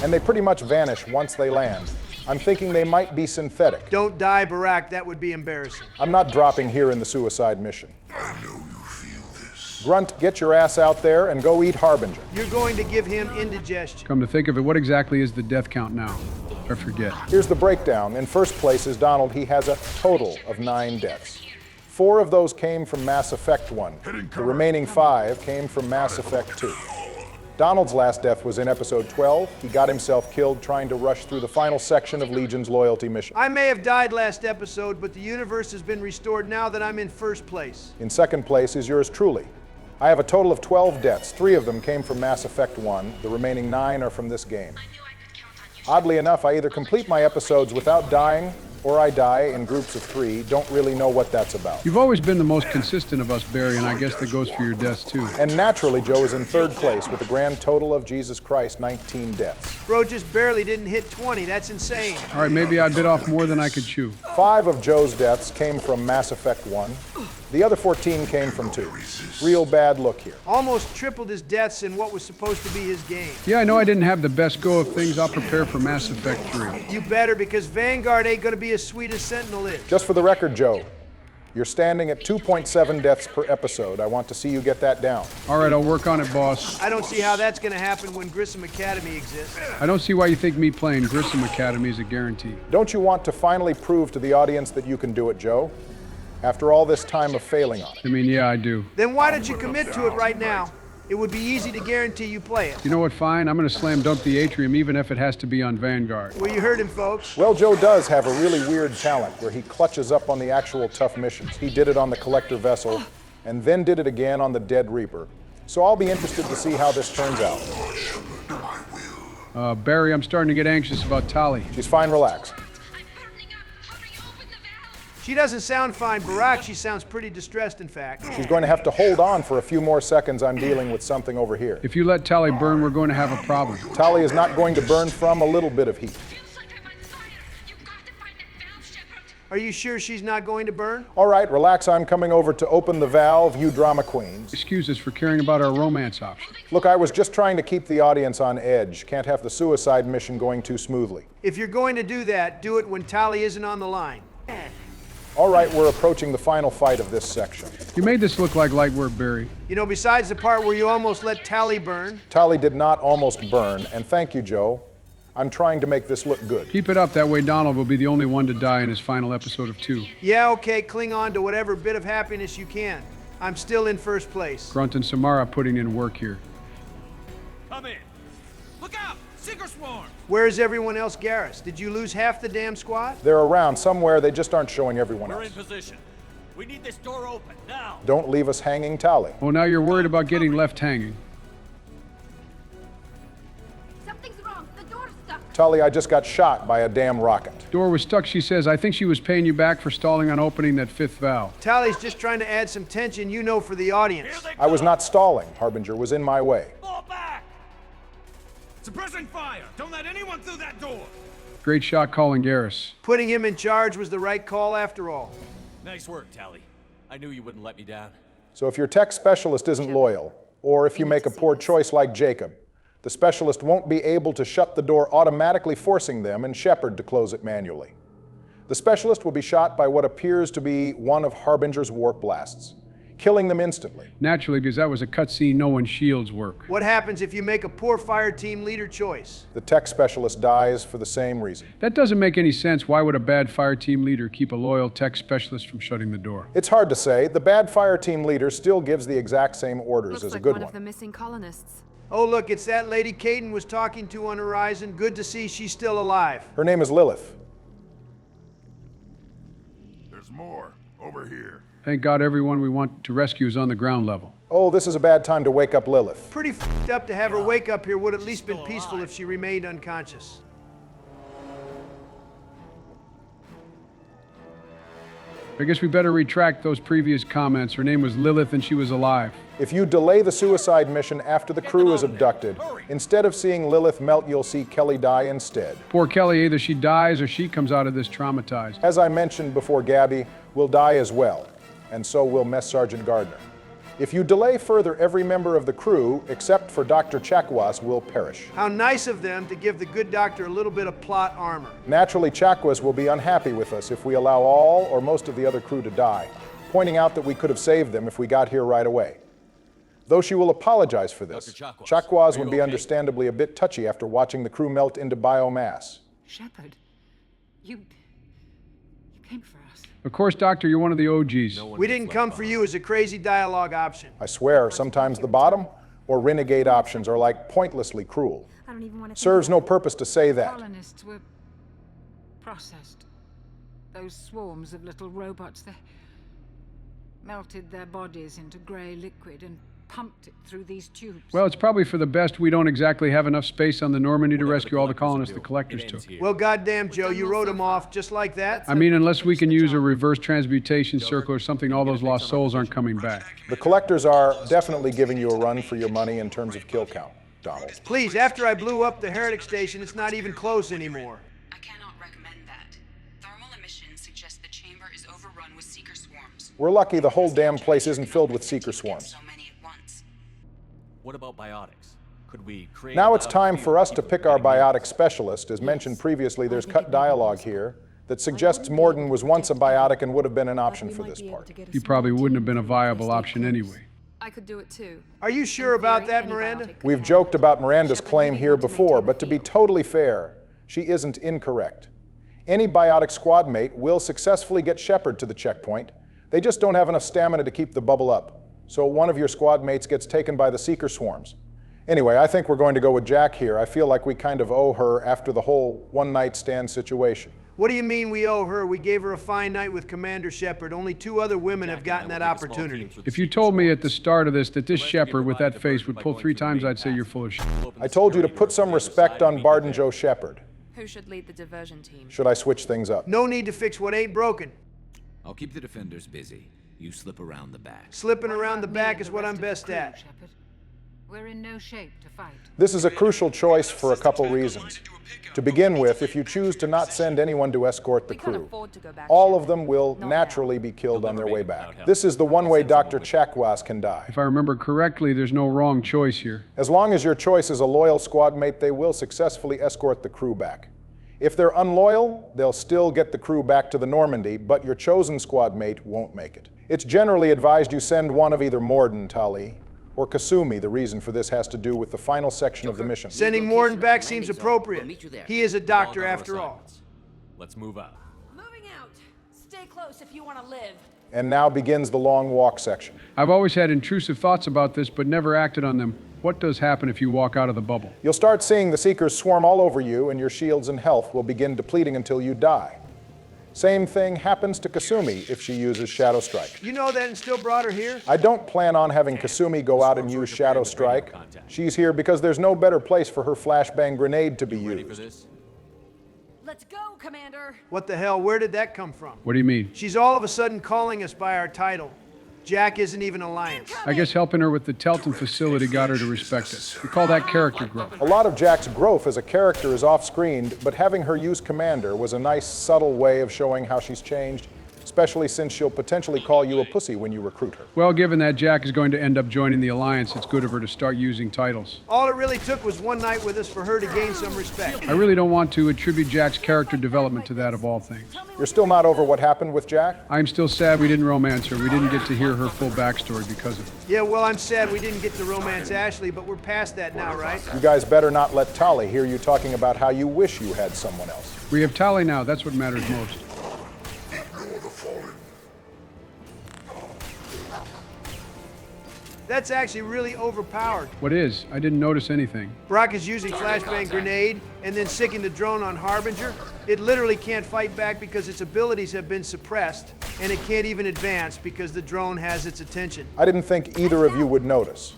Speaker 2: And they pretty much vanish once they land. I'm thinking they might be synthetic.
Speaker 3: Don't die, Barack. That would be embarrassing.
Speaker 2: I'm not dropping here in the suicide mission. I know you feel this. Grunt, get your ass out there and go eat Harbinger.
Speaker 3: You're going to give him indigestion.
Speaker 4: Come to think of it, what exactly is the death count now? I forget.
Speaker 2: Here's the breakdown. In first place is Donald. He has a total of 9 deaths. 4 of those came from Mass Effect 1. The remaining 5 came from Mass Effect 2. Donald's last death was in episode 12. He got himself killed trying to rush through the final section of Legion's loyalty mission.
Speaker 3: I may have died last episode, but the universe has been restored now that I'm in first place.
Speaker 2: In second place is yours truly. I have a total of 12 deaths. 3 of them came from Mass Effect 1. The remaining 9 are from this game. Oddly enough, I either complete my episodes without dying, or I die in groups of 3. Don't really know what that's about.
Speaker 4: You've always been the most consistent of us, Barry, and I guess that goes for your deaths, too.
Speaker 2: And naturally, Joe is in third place with a grand total of, Jesus Christ, 19 deaths.
Speaker 3: Bro just barely didn't hit 20. That's insane.
Speaker 4: All right, maybe I bit off more than I could chew.
Speaker 2: 5 of Joe's deaths came from Mass Effect 1. The other 14 came from 2. Real bad look here.
Speaker 3: Almost tripled his deaths in what was supposed to be his game.
Speaker 4: Yeah, I know I didn't have the best go of things. I'll prepare for Mass Effect 3.
Speaker 3: You better, because Vanguard ain't gonna be as sweet as Sentinel is.
Speaker 2: Just for the record, Joe, you're standing at 2.7 deaths per episode. I want to see you get that down.
Speaker 4: All right, I'll work on it, boss.
Speaker 3: I don't see how that's gonna happen when Grissom Academy exists.
Speaker 4: I don't see why you think me playing Grissom Academy is a guarantee.
Speaker 2: Don't you want to finally prove to the audience that you can do it, Joe? After all this time of failing on it.
Speaker 4: I mean, yeah, I do.
Speaker 3: Then why don't you commit to it right now? It would be easy to guarantee you play it.
Speaker 4: You know what, fine. I'm going to slam dunk the atrium even if it has to be on Vanguard.
Speaker 3: Well, you heard him, folks.
Speaker 2: Well, Joe does have a really weird talent where he clutches up on the actual tough missions. He did it on the Collector vessel, and then did it again on the Dead Reaper. So I'll be interested to see how this turns out.
Speaker 4: Barry, I'm starting to get anxious about Tali.
Speaker 2: She's fine, relax.
Speaker 3: She doesn't sound fine, Barack. She sounds pretty distressed, in fact.
Speaker 2: She's going to have to hold on for a few more seconds. I'm dealing with something over here.
Speaker 4: If you let Tali burn, we're going to have a problem.
Speaker 2: Tali is not going to burn from a little bit of heat.
Speaker 3: Are you sure she's not going to burn?
Speaker 2: All right, relax. I'm coming over to open the valve, you drama queens.
Speaker 4: Excuse us for caring about our romance option.
Speaker 2: Look, I was just trying to keep the audience on edge. Can't have the suicide mission going too smoothly.
Speaker 3: If you're going to do that, do it when Tali isn't on the line.
Speaker 2: All right, we're approaching the final fight of this section.
Speaker 4: You made this look like light work, Barry.
Speaker 3: You know, besides the part where you almost let Tali burn.
Speaker 2: Tali did not almost burn, and thank you, Joe. I'm trying to make this look good.
Speaker 4: Keep it up, that way Donald will be the only one to die in his final episode of 2.
Speaker 3: Yeah, okay, cling on to whatever bit of happiness you can. I'm still in first place.
Speaker 4: Grunt and Samara putting in work here.
Speaker 7: Come in. Look out! Seeker swarm!
Speaker 3: Where's everyone else, Garrus? Did you lose half the damn squad?
Speaker 2: They're around somewhere, they just aren't showing everyone
Speaker 7: We're
Speaker 2: else.
Speaker 7: in position. We need this door open, now!
Speaker 2: Don't leave us hanging, Tali.
Speaker 4: Oh, now you're worried about getting left hanging.
Speaker 9: Something's wrong. The door's stuck.
Speaker 2: Tali, I just got shot by a damn rocket.
Speaker 4: Door was stuck, she says. I think she was paying you back for stalling on opening that 5th valve.
Speaker 3: Tali's just trying to add some tension, you know, for the audience.
Speaker 2: I was not stalling. Harbinger was in my way.
Speaker 7: Fall back! Suppressing fire! Don't let anyone through that door!
Speaker 4: Great shot calling Garrus.
Speaker 3: Putting him in charge was the right call after all.
Speaker 7: Nice work, Tali. I knew you wouldn't let me down.
Speaker 2: So if your tech specialist isn't loyal, or if you make a poor choice like Jacob, the specialist won't be able to shut the door, automatically forcing them and Shepard to close it manually. The specialist will be shot by what appears to be one of Harbinger's warp blasts, killing them instantly.
Speaker 4: Naturally, because that was a cutscene no one shields work.
Speaker 3: What happens if you make a poor fire team leader choice?
Speaker 2: The tech specialist dies for the same reason.
Speaker 4: That doesn't make any sense. Why would a bad fire team leader keep a loyal tech specialist from shutting the door?
Speaker 2: It's hard to say. The bad fire team leader still gives the exact same orders as a good one.
Speaker 8: Looks like one of the missing colonists.
Speaker 3: Oh, look, it's that lady Caden was talking to on Horizon. Good to see she's still alive.
Speaker 2: Her name is Lilith.
Speaker 6: There's more over here.
Speaker 4: Thank God everyone we want to rescue is on the ground level.
Speaker 2: Oh, this is a bad time to wake up Lilith.
Speaker 3: Pretty f***ed up to have her wake up here. Would at least been peaceful if she remained unconscious.
Speaker 4: I guess we better retract those previous comments. Her name was Lilith and she was alive.
Speaker 2: If you delay the suicide mission after the crew is abducted, instead of seeing Lilith melt, you'll see Kelly die instead.
Speaker 4: Poor Kelly, either she dies or she comes out of this traumatized.
Speaker 2: As I mentioned before, Gabby will die as well, and so will Mess Sergeant Gardner. If you delay further, every member of the crew, except for Dr. Chakwas, will perish.
Speaker 3: How nice of them to give the good doctor a little bit of plot armor.
Speaker 2: Naturally, Chakwas will be unhappy with us if we allow all or most of the other crew to die, pointing out that we could have saved them if we got here right away. Though she will apologize for this, Chakwas would be understandably a bit touchy after watching the crew melt into biomass.
Speaker 5: Shepard, you came for us.
Speaker 4: Of course, Doctor, you're one of the OGs.
Speaker 3: We didn't come for you as a crazy dialogue option.
Speaker 2: I swear, sometimes the bottom or renegade options are like pointlessly cruel.
Speaker 9: I don't even want to
Speaker 2: Serves no purpose to say that.
Speaker 5: Colonists were processed. Those swarms of little robots, they melted their bodies into grey liquid and pumped it through these tubes.
Speaker 4: Well, it's probably for the best. We don't exactly have enough space on the Normandy to rescue all the colonists the collectors took.
Speaker 3: Well, goddamn, Joe, you wrote them off just like that?
Speaker 4: I mean, unless we can use a reverse transmutation circle or something, all those lost souls aren't coming back.
Speaker 2: The collectors are definitely giving you a run for your money in terms of kill count, Donald.
Speaker 3: Please, after I blew up the Heretic Station, it's not even close anymore.
Speaker 5: I cannot recommend that. Thermal emissions suggest the chamber is overrun with seeker swarms.
Speaker 2: We're lucky the whole damn place isn't filled with seeker swarms.
Speaker 7: What about biotics? Could we create...
Speaker 2: Now it's time for us to pick our biotic specialist. As mentioned previously, there's cut dialogue here that suggests Morden was once a biotic and would have been an option for this part.
Speaker 4: He probably wouldn't have been a viable option anyway.
Speaker 8: I could do it too.
Speaker 3: Are you sure about that, Miranda?
Speaker 2: We've joked about Miranda's claim here before, but to be totally fair, she isn't incorrect. Any biotic squad mate will successfully get Shepard to the checkpoint. They just don't have enough stamina to keep the bubble up. So one of your squad mates gets taken by the seeker swarms. Anyway, I think we're going to go with Jack here. I feel like we kind of owe her after the whole one-night stand situation.
Speaker 3: What do you mean we owe her? We gave her a fine night with Commander Shepard. Only 2 other women have gotten that opportunity.
Speaker 4: If you told me at the start of this that this Shepard with that face would pull 3 times, I'd say you're full of shit.
Speaker 2: I told you to put some respect on Barden Joe Shepard.
Speaker 8: Who should lead the diversion team?
Speaker 2: Should I switch things up?
Speaker 3: No need to fix what ain't broken.
Speaker 13: I'll keep the defenders busy. You slip around the back.
Speaker 3: Slipping around the back is what I'm best at.
Speaker 5: We're in no shape to fight.
Speaker 2: This is a crucial choice for a couple reasons. To begin with, if you choose to not send anyone to escort the crew, all of them will naturally be killed on their way back. This is the one way Dr. Chakwas can die.
Speaker 4: If I remember correctly, there's no wrong choice here.
Speaker 2: As long as your choice is a loyal squad mate, they will successfully escort the crew back. If they're unloyal, they'll still get the crew back to the Normandy, but your chosen squad mate won't make it. It's generally advised you send one of either Morden, Tali, or Kasumi. The reason for this has to do with the final section of the mission.
Speaker 3: Sending Morden back seems appropriate. He is a doctor after all.
Speaker 13: Let's move out.
Speaker 14: Moving out. Stay close if you want to live.
Speaker 2: And now begins the long walk section.
Speaker 4: I've always had intrusive thoughts about this, but never acted on them. What does happen if you walk out of the bubble?
Speaker 2: You'll start seeing the Seekers swarm all over you, and your shields and health will begin depleting until you die. Same thing happens to Kasumi if she uses Shadow Strike.
Speaker 3: You know that and still brought her here?
Speaker 2: I don't plan on having Kasumi go out and use Shadow Strike. She's here because there's no better place for her flashbang grenade to be used.
Speaker 14: Let's go, Commander.
Speaker 3: What the hell? Where did that come from?
Speaker 4: What do you mean?
Speaker 3: She's all of a sudden calling us by our title. Jack isn't even Alliance.
Speaker 4: I guess helping her with the Telton facility got her to respect us. We call that character growth.
Speaker 2: A lot of Jack's growth as a character is off-screened, but having her use Commander was a nice, subtle way of showing how she's changed, especially since she'll potentially call you a pussy when you recruit her.
Speaker 4: Well, given that Jack is going to end up joining the Alliance, it's good of her to start using titles.
Speaker 3: All it really took was one night with us for her to gain some respect.
Speaker 4: I really don't want to attribute Jack's character development to that of all things.
Speaker 2: You're still not over what happened with Jack?
Speaker 4: I'm still sad we didn't romance her. We didn't get to hear her full backstory because of it.
Speaker 3: Yeah, well, I'm sad we didn't get to romance Ashley, but we're past that now, right?
Speaker 2: You guys better not let Tali hear you talking about how you wish you had someone else.
Speaker 4: We have Tali now. That's what matters most.
Speaker 3: That's actually really overpowered.
Speaker 4: What is? I didn't notice anything.
Speaker 3: Brock is using flashbang grenade and then sicking the drone on Harbinger. It literally can't fight back because its abilities have been suppressed, and it can't even advance because the drone has its attention.
Speaker 2: I didn't think either of you would notice.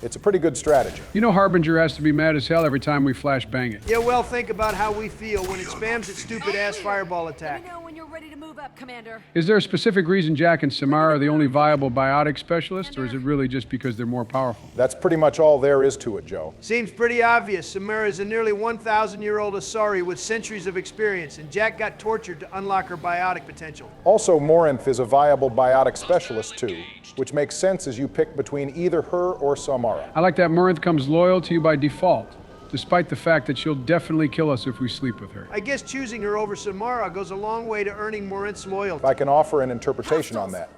Speaker 2: It's a pretty good strategy.
Speaker 4: You know Harbinger has to be mad as hell every time we flashbang it.
Speaker 3: Yeah, well, think about how we feel when it spams its stupid-ass fireball attack.
Speaker 14: Let me know when you're ready to move up, Commander.
Speaker 4: Is there a specific reason Jack and Samara are the only viable biotic specialists, or is it really just because they're more powerful?
Speaker 2: That's pretty much all there is to it, Joe.
Speaker 3: Seems pretty obvious. Samara is a nearly 1,000-year-old Asari with centuries of experience, and Jack got tortured to unlock her biotic potential.
Speaker 2: Also, Morinth is a viable biotic specialist, too, which makes sense as you pick between either her or Samara.
Speaker 4: I like that Morinth comes loyal to you by default, despite the fact that she'll definitely kill us if we sleep with her.
Speaker 3: I guess choosing her over Samara goes a long way to earning Morinth's loyalty.
Speaker 2: If I can offer an interpretation on that.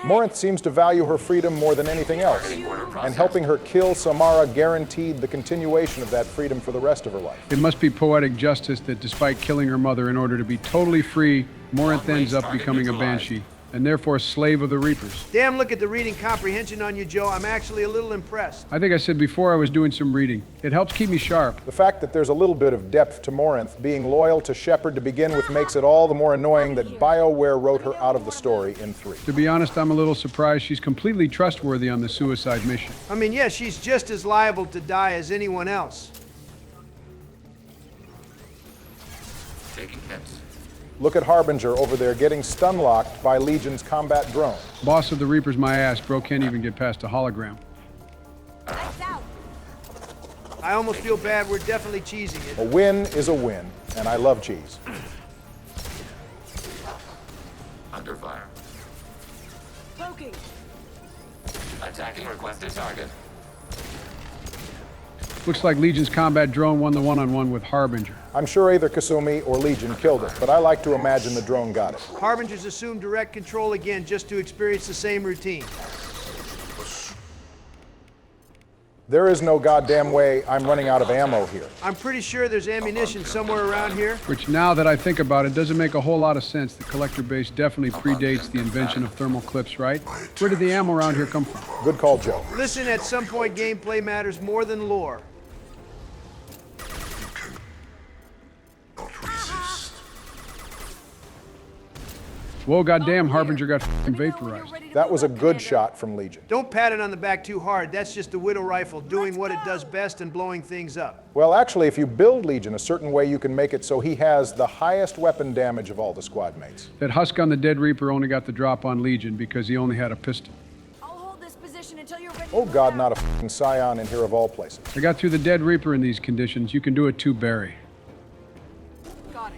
Speaker 2: Morinth seems to value her freedom more than anything else, and helping her kill Samara guaranteed the continuation of that freedom for the rest of her life.
Speaker 4: It must be poetic justice that despite killing her mother in order to be totally free, Morinth ends up becoming a Banshee, and therefore a slave of the Reapers.
Speaker 3: Damn, look at the reading comprehension on you, Joe. I'm actually a little impressed.
Speaker 4: I think I said before I was doing some reading. It helps keep me sharp.
Speaker 2: The fact that there's a little bit of depth to Morinth being loyal to Shepard to begin with makes it all the more annoying that BioWare wrote her out of the story in 3.
Speaker 4: To be honest, I'm a little surprised she's completely trustworthy on the suicide mission.
Speaker 3: I mean, yeah, she's just as liable to die as anyone else.
Speaker 10: Taking hits.
Speaker 2: Look at Harbinger over there getting stun-locked by Legion's combat drone.
Speaker 4: Boss of the Reapers, my ass. Bro can't even get past a hologram.
Speaker 3: I almost feel bad. We're definitely cheesing it.
Speaker 2: A win is a win, and I love cheese.
Speaker 10: Under fire.
Speaker 14: Poking.
Speaker 10: Attacking requested target.
Speaker 4: Looks like Legion's combat drone won the one-on-one with Harbinger.
Speaker 2: I'm sure either Kasumi or Legion killed it, but I like to imagine the drone got it.
Speaker 3: Harbinger's assumed direct control again just to experience the same routine.
Speaker 2: There is no goddamn way I'm running out of ammo here.
Speaker 3: I'm pretty sure there's ammunition somewhere around here.
Speaker 4: Which, now that I think about it, doesn't make a whole lot of sense. The collector base definitely predates the invention of thermal clips, right? Where did the ammo around here come from?
Speaker 2: Good call, Joe.
Speaker 3: Listen, at some point, gameplay matters more than lore.
Speaker 4: Whoa, goddamn, Harbinger got f***ing vaporized.
Speaker 2: That was a good shot from Legion.
Speaker 3: Don't pat it on the back too hard. That's just a Widow rifle doing what it does best and blowing things up.
Speaker 2: Well, actually, if you build Legion a certain way, you can make it so he has the highest weapon damage of all the squad mates.
Speaker 4: That husk on the Dead Reaper only got the drop on Legion because he only had a pistol.
Speaker 14: I'll hold this position until you're ready.
Speaker 2: Oh God, not a f***ing Scion in here of all places.
Speaker 4: I got through the Dead Reaper in these conditions. You can do it too, Barry.
Speaker 14: Got it.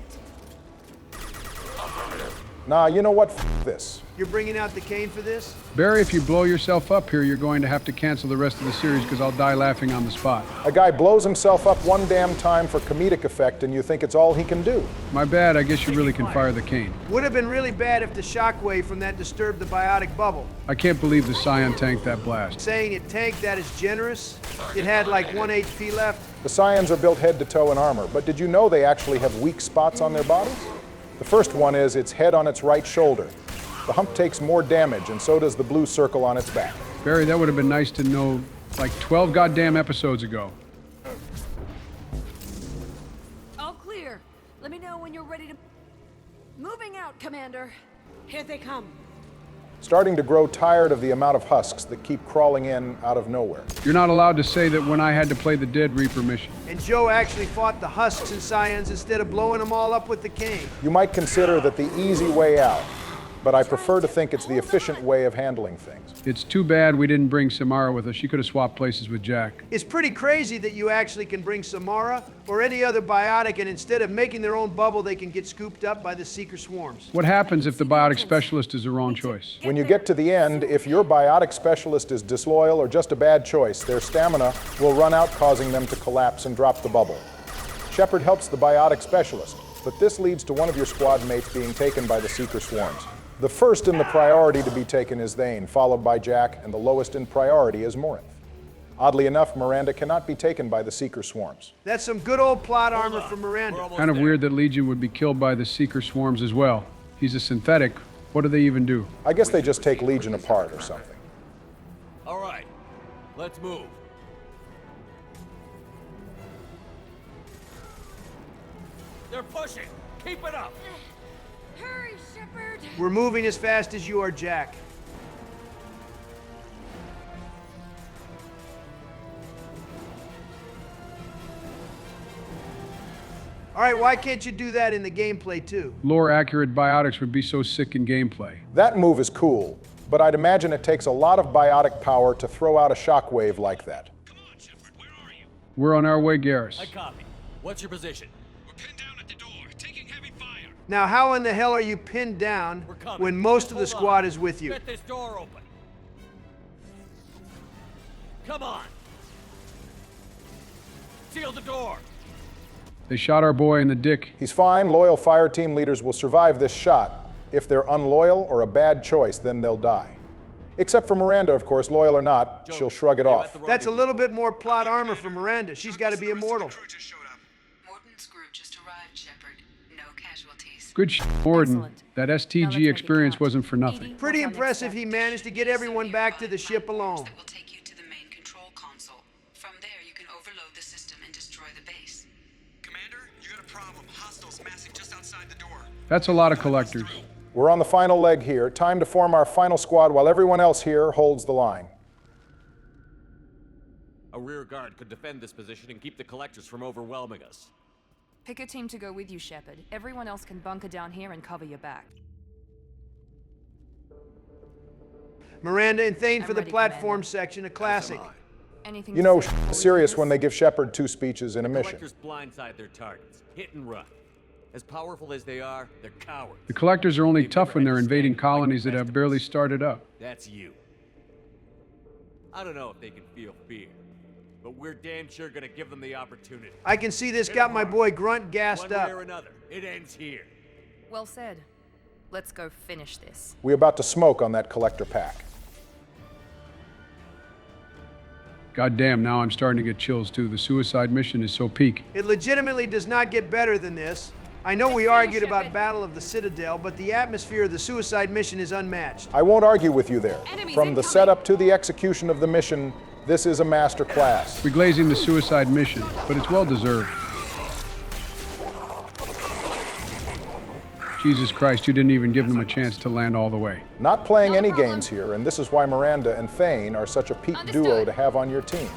Speaker 2: Nah, you know what? F*** this.
Speaker 3: You're bringing out the cane for this?
Speaker 4: Barry, if you blow yourself up here, you're going to have to cancel the rest of the series because I'll die laughing on the spot.
Speaker 2: A guy blows himself up one damn time for comedic effect and you think it's all he can do.
Speaker 4: My bad, I guess you really can fire the cane.
Speaker 3: Would have been really bad if the shockwave from that disturbed the biotic bubble.
Speaker 4: I can't believe the Scion tanked that blast.
Speaker 3: Saying it tanked that is generous. It had like 1 HP left.
Speaker 2: The Scions are built head to toe in armor, but did you know they actually have weak spots on their bodies? The first one is its head on its right shoulder. The hump takes more damage, and so does the blue circle on its back.
Speaker 4: Barry, that would have been nice to know like 12 goddamn episodes ago.
Speaker 14: All clear. Let me know when you're ready to... Moving out, Commander. Here they come.
Speaker 2: Starting to grow tired of the amount of husks that keep crawling in out of nowhere.
Speaker 4: You're not allowed to say that when I had to play the Dead Reaper mission.
Speaker 3: And Joe actually fought the husks and Scions instead of blowing them all up with the cane.
Speaker 2: You might consider that the easy way out, but I prefer to think it's the efficient way of handling things.
Speaker 4: It's too bad we didn't bring Samara with us. She could have swapped places with Jack.
Speaker 3: It's pretty crazy that you actually can bring Samara or any other biotic, and instead of making their own bubble, they can get scooped up by the Seeker swarms.
Speaker 4: What happens if the biotic specialist is the wrong choice?
Speaker 2: When you get to the end, if your biotic specialist is disloyal or just a bad choice, their stamina will run out, causing them to collapse and drop the bubble. Shepard helps the biotic specialist, but this leads to one of your squad mates being taken by the Seeker swarms. The first in the priority to be taken is Thane, followed by Jack, and the lowest in priority is Morinth. Oddly enough, Miranda cannot be taken by the Seeker swarms.
Speaker 3: That's some good old plot armor for Miranda.
Speaker 4: Kind of weird that Legion would be killed by the Seeker swarms as well. He's a synthetic. What do they even do?
Speaker 2: I guess they just take Legion apart or something.
Speaker 15: All right, let's move. They're pushing. Keep it up.
Speaker 14: Hurry, Shepard.
Speaker 3: We're moving as fast as you are, Jack. All right, why can't you do that in the gameplay too?
Speaker 4: Lore-accurate biotics would be so sick in gameplay.
Speaker 2: That move is cool, but I'd imagine it takes a lot of biotic power to throw out a shockwave like that.
Speaker 7: Come on, Shepard, where are you?
Speaker 4: We're on our way, Garrus.
Speaker 15: I copy. What's your position?
Speaker 7: We're pinned down at the door, taking heavy fire.
Speaker 3: Now, how in the hell are you pinned down when most of the squad is with you?
Speaker 15: Get this door open. Come on. Seal the door.
Speaker 4: They shot our boy in the dick.
Speaker 2: He's fine. Loyal fire team leaders will survive this shot. If they're unloyal or a bad choice, then they'll die. Except for Miranda, of course, loyal or not, she'll shrug it off.
Speaker 3: That's a little bit more plot armor for Miranda. She's got to be immortal.
Speaker 16: Morton's group just arrived, Shepard. No casualties.
Speaker 4: Good Morden. That STG experience wasn't for nothing.
Speaker 3: Pretty impressive he managed to get everyone back to the ship alone.
Speaker 16: Will take you to the main control console. From there, you can overload the system and destroy the base.
Speaker 6: Commander, you got a problem. Hostiles massing just outside the door.
Speaker 4: That's a lot of collectors.
Speaker 2: We're on the final leg here. Time to form our final squad while everyone else here holds the line.
Speaker 15: A rear guard could defend this position and keep the collectors from overwhelming us.
Speaker 8: Pick a team to go with you, Shepard. Everyone else can bunker down here and cover your back.
Speaker 3: Miranda and Thane for the platform section, a classic.
Speaker 2: You know, serious when they give Shepard 2 speeches in a mission.
Speaker 15: Collectors blindside their targets. Hit and run. As powerful as they are, they're cowards.
Speaker 4: The collectors are only tough when they're invading colonies that have barely started up.
Speaker 15: That's you. I don't know if they can feel fear, but we're damn sure gonna give them the opportunity.
Speaker 3: I can see this got my boy Grunt gassed up.
Speaker 15: One way or another, it ends here.
Speaker 8: Well said. Let's go finish this.
Speaker 2: We're about to smoke on that collector pack.
Speaker 4: Goddamn, now I'm starting to get chills too. The suicide mission is so peak.
Speaker 3: It legitimately does not get better than this. I know we argued about Battle of the Citadel, but the atmosphere of the suicide mission is unmatched.
Speaker 2: I won't argue with you there. From the setup to the execution of the mission, this is a master class.
Speaker 4: We're glazing the suicide mission, but it's well deserved. Jesus Christ, you didn't even give them a chance to land all the way.
Speaker 2: Not playing any games here, and this is why Miranda and Thane are such a peak duo to have on your team.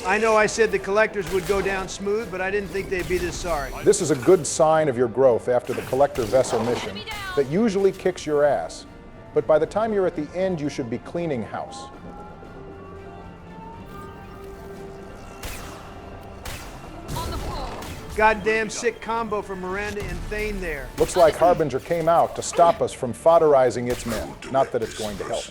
Speaker 3: I know I said the collectors would go down smooth, but I didn't think they'd be this sorry.
Speaker 2: This is a good sign of your growth after the collector vessel mission that usually kicks your ass. But by the time you're at the end, you should be cleaning house.
Speaker 3: Goddamn sick combo from Miranda and Thane there.
Speaker 2: Looks like Harbinger came out to stop us from fodderizing its men. Not that it's going to help.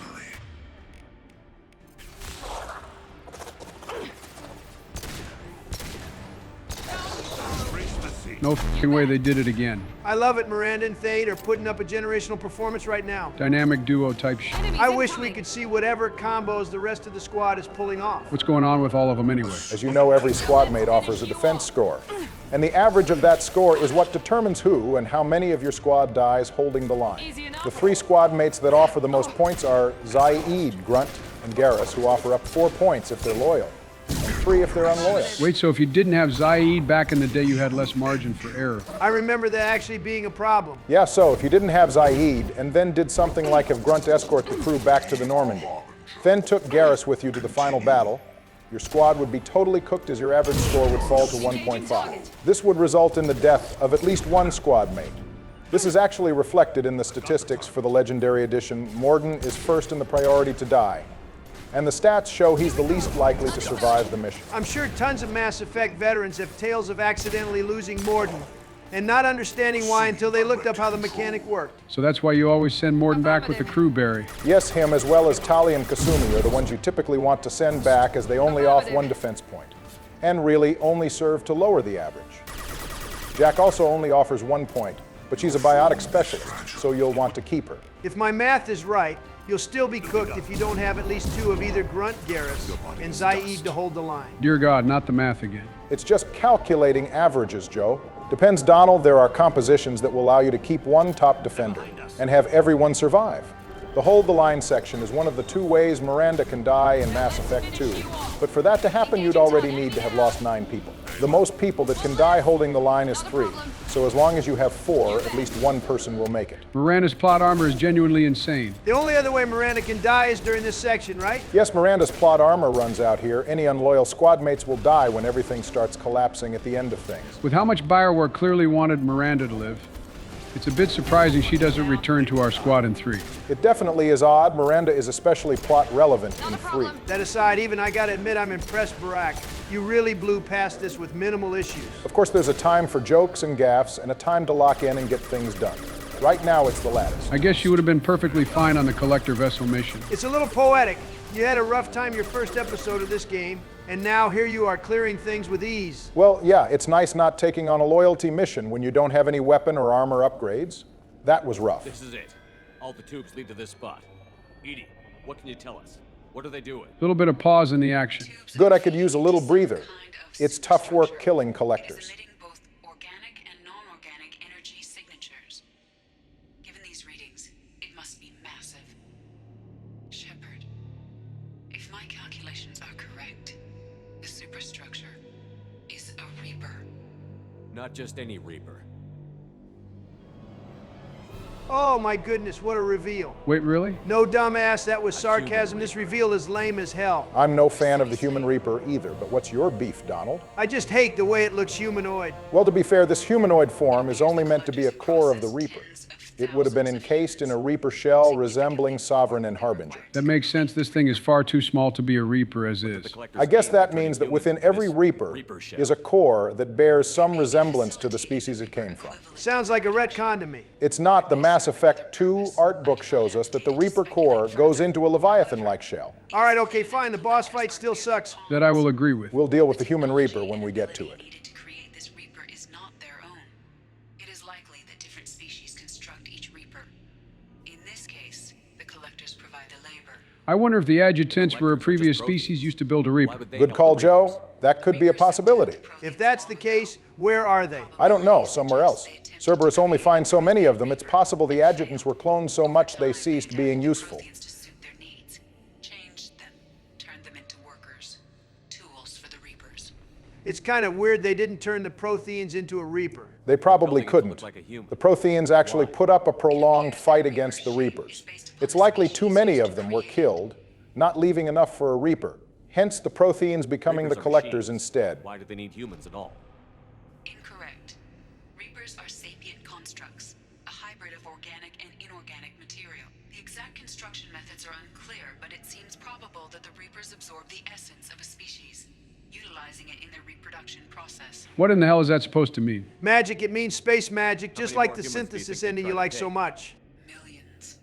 Speaker 4: No f***ing way they did it again.
Speaker 3: I love it. Miranda and Thane are putting up a generational performance right now.
Speaker 4: Dynamic duo type shit.
Speaker 3: I wish we could see whatever combos the rest of the squad is pulling off.
Speaker 4: What's going on with all of them anyway?
Speaker 2: As you know, every squad mate offers a defense score. And the average of that score is what determines who and how many of your squad dies holding the line. The 3 squad mates that offer the most points are Zaid, Grunt, and Garrus, who offer up 4 points if they're loyal. 3 if they're unloyal.
Speaker 4: Wait, so if you didn't have Zaid back in the day, you had less margin for error?
Speaker 3: I remember that actually being a problem.
Speaker 2: Yeah, so if you didn't have Zaid and then did something like have Grunt escort the crew back to the Normandy, then took Garrus with you to the final battle, your squad would be totally cooked as your average score would fall to 1.5. This would result in the death of at least 1 squad mate. This is actually reflected in the statistics for the Legendary Edition. Morden is first in the priority to die. And the stats show he's the least likely to survive the mission.
Speaker 3: I'm sure tons of Mass Effect veterans have tales of accidentally losing Morden and not understanding why until they looked up how the mechanic worked.
Speaker 4: So that's why you always send Morden back with the crew, Barry?
Speaker 2: Yes, him as well as Tali and Kasumi are the ones you typically want to send back as they only off 1 defense point, and really only serve to lower the average. Jack also only offers 1 point, but she's a biotic specialist, so you'll want to keep her.
Speaker 3: If my math is right, you'll still be cooked if you don't have at least 2 of either Grunt, Garrus, and Zaid to hold the line.
Speaker 4: Dear God, not the math again.
Speaker 2: It's just calculating averages, Joe. Depends, Donald, there are compositions that will allow you to keep 1 top defender and have everyone survive. The hold the line section is one of the 2 ways Miranda can die in Mass Effect 2, but for that to happen, you'd already need to have lost 9 people. The most people that can die holding the line is 3, so as long as you have 4, at least 1 person will make it.
Speaker 4: Miranda's plot armor is genuinely insane.
Speaker 3: The only other way Miranda can die is during this section, right?
Speaker 2: Yes, Miranda's plot armor runs out here. Any unloyal squad mates will die when everything starts collapsing at the end of things.
Speaker 4: With how much Bioware clearly wanted Miranda to live, it's a bit surprising she doesn't return to our squad in 3.
Speaker 2: It definitely is odd. Miranda is especially plot relevant in 3.
Speaker 3: That aside, even I gotta admit I'm impressed, Barack. You really blew past this with minimal issues.
Speaker 2: Of course, there's a time for jokes and gaffes and a time to lock in and get things done. Right now, it's the lattest.
Speaker 4: I guess you would have been perfectly fine on the collector vessel mission.
Speaker 3: It's a little poetic. You had a rough time your first episode of this game, and now here you are clearing things with ease.
Speaker 2: Well, yeah, it's nice not taking on a loyalty mission when you don't have any weapon or armor upgrades. That was rough.
Speaker 15: This is it. All the tubes lead to this spot. Edie, what can you tell us? What are they doing?
Speaker 4: A little bit of pause in the action.
Speaker 2: Good, I could use a little breather. It's tough work killing collectors.
Speaker 16: Both organic and non-organic energy signatures. Given these readings, it must be massive. Shepard, if my calculations are correct, the superstructure is a Reaper.
Speaker 15: Not just any Reaper.
Speaker 3: Oh my goodness, what a reveal.
Speaker 4: Wait, really?
Speaker 3: No, dumbass, that was sarcasm. This reveal is lame as hell.
Speaker 2: I'm no fan of the Human Reaper either, but what's your beef, Donald?
Speaker 3: I just hate the way it looks humanoid.
Speaker 2: Well, to be fair, this humanoid form is only meant to be a core of the Reaper. It would have been encased in a Reaper shell resembling Sovereign and Harbinger.
Speaker 4: That makes sense. This thing is far too small to be a Reaper as is.
Speaker 2: I guess that means that within every Reaper is a core that bears some resemblance to the species it came from.
Speaker 3: Sounds like a retcon to me.
Speaker 2: It's not. The Mass Effect 2 art book shows us that the Reaper core goes into a Leviathan-like shell.
Speaker 3: All right, okay, fine. The boss fight still sucks.
Speaker 4: That I will agree with.
Speaker 2: We'll deal with the Human Reaper when we get to it.
Speaker 4: I wonder if the adjutants were a previous species used to build a Reaper.
Speaker 2: Good call, Joe. That could be a possibility.
Speaker 3: If that's the case, where are they?
Speaker 2: I don't know. Somewhere else. Cerberus only finds so many of them. It's possible the adjutants were cloned so much they ceased being useful.
Speaker 3: It's kind of weird they didn't turn the Protheans into a Reaper.
Speaker 2: They probably couldn't. The Protheans actually put up a prolonged fight against the Reapers. It's likely too many of them were killed, not leaving enough for a Reaper. Hence the Protheans becoming the collectors instead.
Speaker 15: Why do they need humans at all?
Speaker 16: Incorrect. Reapers are sapient constructs, a hybrid of organic and inorganic material. The exact construction methods are unclear, but it seems probable that the Reapers absorb the essence of a species, utilizing it in their reproduction process.
Speaker 4: What in the hell is that supposed to mean?
Speaker 3: Magic, it means space magic, just like the synthesis ending you like so much.
Speaker 16: Millions.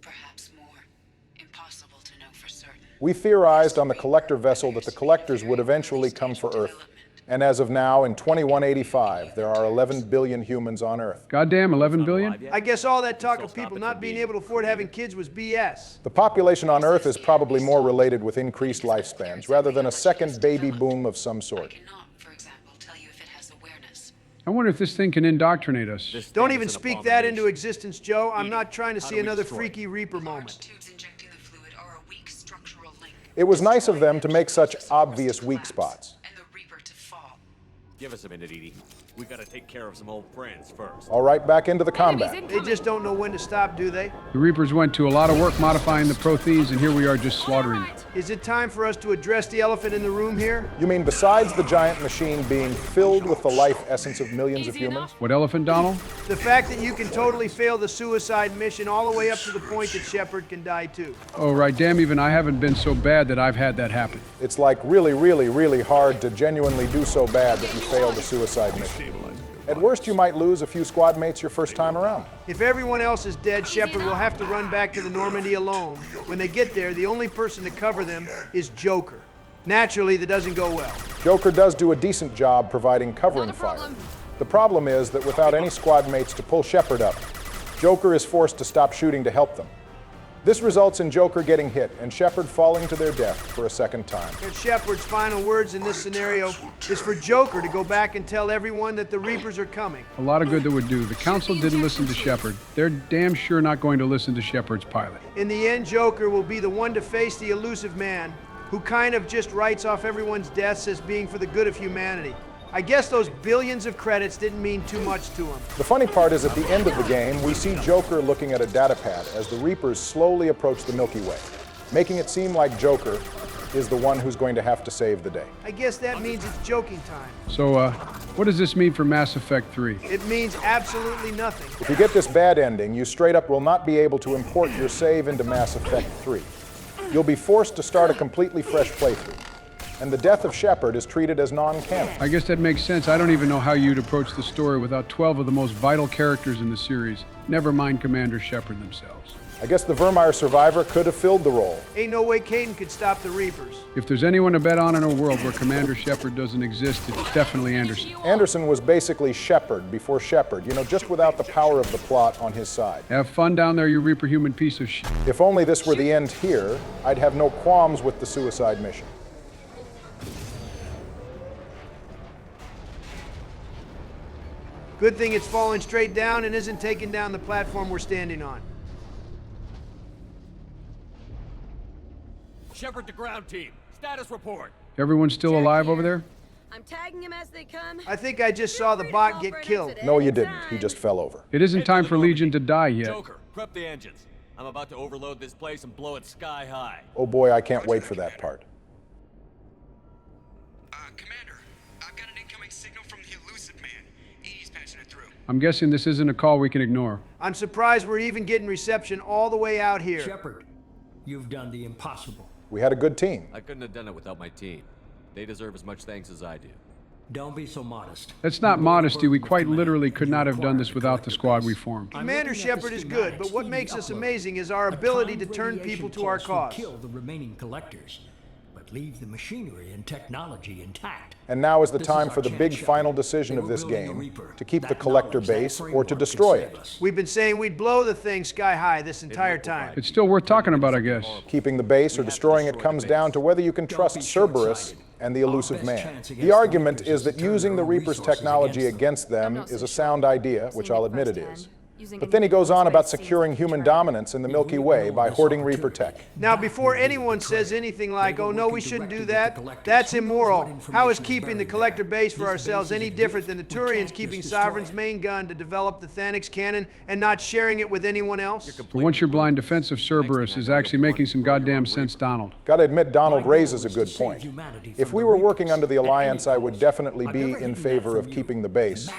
Speaker 16: Perhaps more. Impossible to know for certain.
Speaker 2: We theorized on the collector vessel that the collectors would eventually come for Earth. And as of now, in 2185, there are 11 billion humans on Earth.
Speaker 4: Goddamn, 11 billion?
Speaker 3: I guess all that talk of people not being able to afford having kids was BS.
Speaker 2: The population on Earth is probably more related with increased lifespans, rather than a second baby boom of some sort.
Speaker 4: I wonder if this thing can indoctrinate us.
Speaker 3: Don't even speak that into existence, Joe. I'm not trying to see another freaky Reaper moment.
Speaker 2: It was nice of them to make such obvious weak spots.
Speaker 15: Give us a minute, Edie. We gotta take care of some old friends first.
Speaker 2: All right, back into the combat.
Speaker 3: They just don't know when to stop, do they?
Speaker 4: The Reapers went to a lot of work modifying the Protheans, and here we are just slaughtering them.
Speaker 3: Is it time for us to address the elephant in the room here?
Speaker 2: You mean besides the giant machine being filled with the life essence of millions of humans?
Speaker 4: What elephant, Donald?
Speaker 3: The fact that you can totally fail the suicide mission all the way up to the point that Shepard can die too.
Speaker 4: Oh, right. Damn, even I haven't been so bad that I've had that happen.
Speaker 2: It's like really, really, really hard to genuinely do so bad that you fail the suicide mission. At worst, you might lose a few squad mates your first time around.
Speaker 3: If everyone else is dead, Shepard will have to run back to the Normandy alone. When they get there, the only person to cover them is Joker. Naturally, that doesn't go well.
Speaker 2: Joker does do a decent job providing covering fire. The problem is that without any squad mates to pull Shepard up, Joker is forced to stop shooting to help them. This results in Joker getting hit and Shepard falling to their death for a second time.
Speaker 3: And Shepard's final words in this scenario is for Joker to go back and tell everyone that the Reapers are coming.
Speaker 4: A lot of good that would do. The Council didn't listen to Shepard. They're damn sure not going to listen to Shepard's pilot.
Speaker 3: In the end, Joker will be the one to face the elusive man who kind of just writes off everyone's deaths as being for the good of humanity. I guess those billions of credits didn't mean too much to him.
Speaker 2: The funny part is at the end of the game, we see Joker looking at a datapad as the Reapers slowly approach the Milky Way, making it seem like Joker is the one who's going to have to save the day.
Speaker 3: I guess that means it's joking time.
Speaker 4: So, what does this mean for Mass Effect 3?
Speaker 3: It means absolutely nothing.
Speaker 2: If you get this bad ending, you straight up will not be able to import your save into Mass Effect 3. You'll be forced to start a completely fresh playthrough. And the death of Shepard is treated as non-canon.
Speaker 4: I guess that makes sense. I don't even know how you'd approach the story without 12 of the most vital characters in the series, never mind Commander Shepard themselves.
Speaker 2: I guess the Vermeer survivor could have filled the role.
Speaker 3: Ain't no way Caden could stop the Reapers.
Speaker 4: If there's anyone to bet on in a world where Commander Shepard doesn't exist, it's definitely Anderson.
Speaker 2: Anderson was basically Shepard before Shepard, you know, just without the power of the plot on his side.
Speaker 4: Have fun down there, you Reaper human piece of shit.
Speaker 2: If only this were the end here, I'd have no qualms with the suicide mission.
Speaker 3: Good thing it's falling straight down and isn't taking down the platform we're standing on.
Speaker 15: Shepard to ground team. Status report.
Speaker 4: Everyone's still alive over there?
Speaker 14: I'm tagging him as they come.
Speaker 3: I think I just saw the bot get killed.
Speaker 2: No, you didn't. He just fell over.
Speaker 4: It isn't time for Legion to die yet.
Speaker 15: Joker, prep the engines. I'm about to overload this place and blow it sky high.
Speaker 2: Oh boy, I can't wait for that part.
Speaker 6: Commander, I've got an incoming signal from the elusive man. Edie's patching it through.
Speaker 4: I'm guessing this isn't a call we can ignore.
Speaker 3: I'm surprised we're even getting reception all the way out here.
Speaker 11: Shepard, you've done the impossible.
Speaker 2: We had a good team.
Speaker 15: I couldn't have done it without my team. They deserve as much thanks as I do.
Speaker 11: Don't be so modest.
Speaker 4: That's not modesty. We quite literally could not have done this without the squad we formed.
Speaker 3: Commander Shepard is good, but what makes us amazing is our ability to turn people to our cause.
Speaker 11: Kill the remaining collectors, but leave the machinery and technology intact.
Speaker 2: And now is the time for the big final decision of this game, to keep the collector base or to destroy it.
Speaker 3: We've been saying we'd blow the thing sky high this entire time.
Speaker 4: It's still worth talking about, I guess.
Speaker 2: Keeping the base or destroying it comes down to whether you can trust Cerberus and the elusive man. The argument is that using the Reaper's technology against them is a sound idea, which I'll admit it is. But then he goes on about securing human dominance in the Milky Way by hoarding Reaper tech.
Speaker 3: Now, before anyone says anything like, oh no, we shouldn't do that, that's immoral. How is keeping the Collector base for ourselves any different than the Turians keeping Sovereign's main gun to develop the Thanix cannon and not sharing it with anyone else?
Speaker 4: For once your blind defense of Cerberus is actually making some goddamn sense, Donald.
Speaker 2: Gotta admit, Donald raises a good point. If we were working under the Alliance, I would definitely be in favor of keeping the base.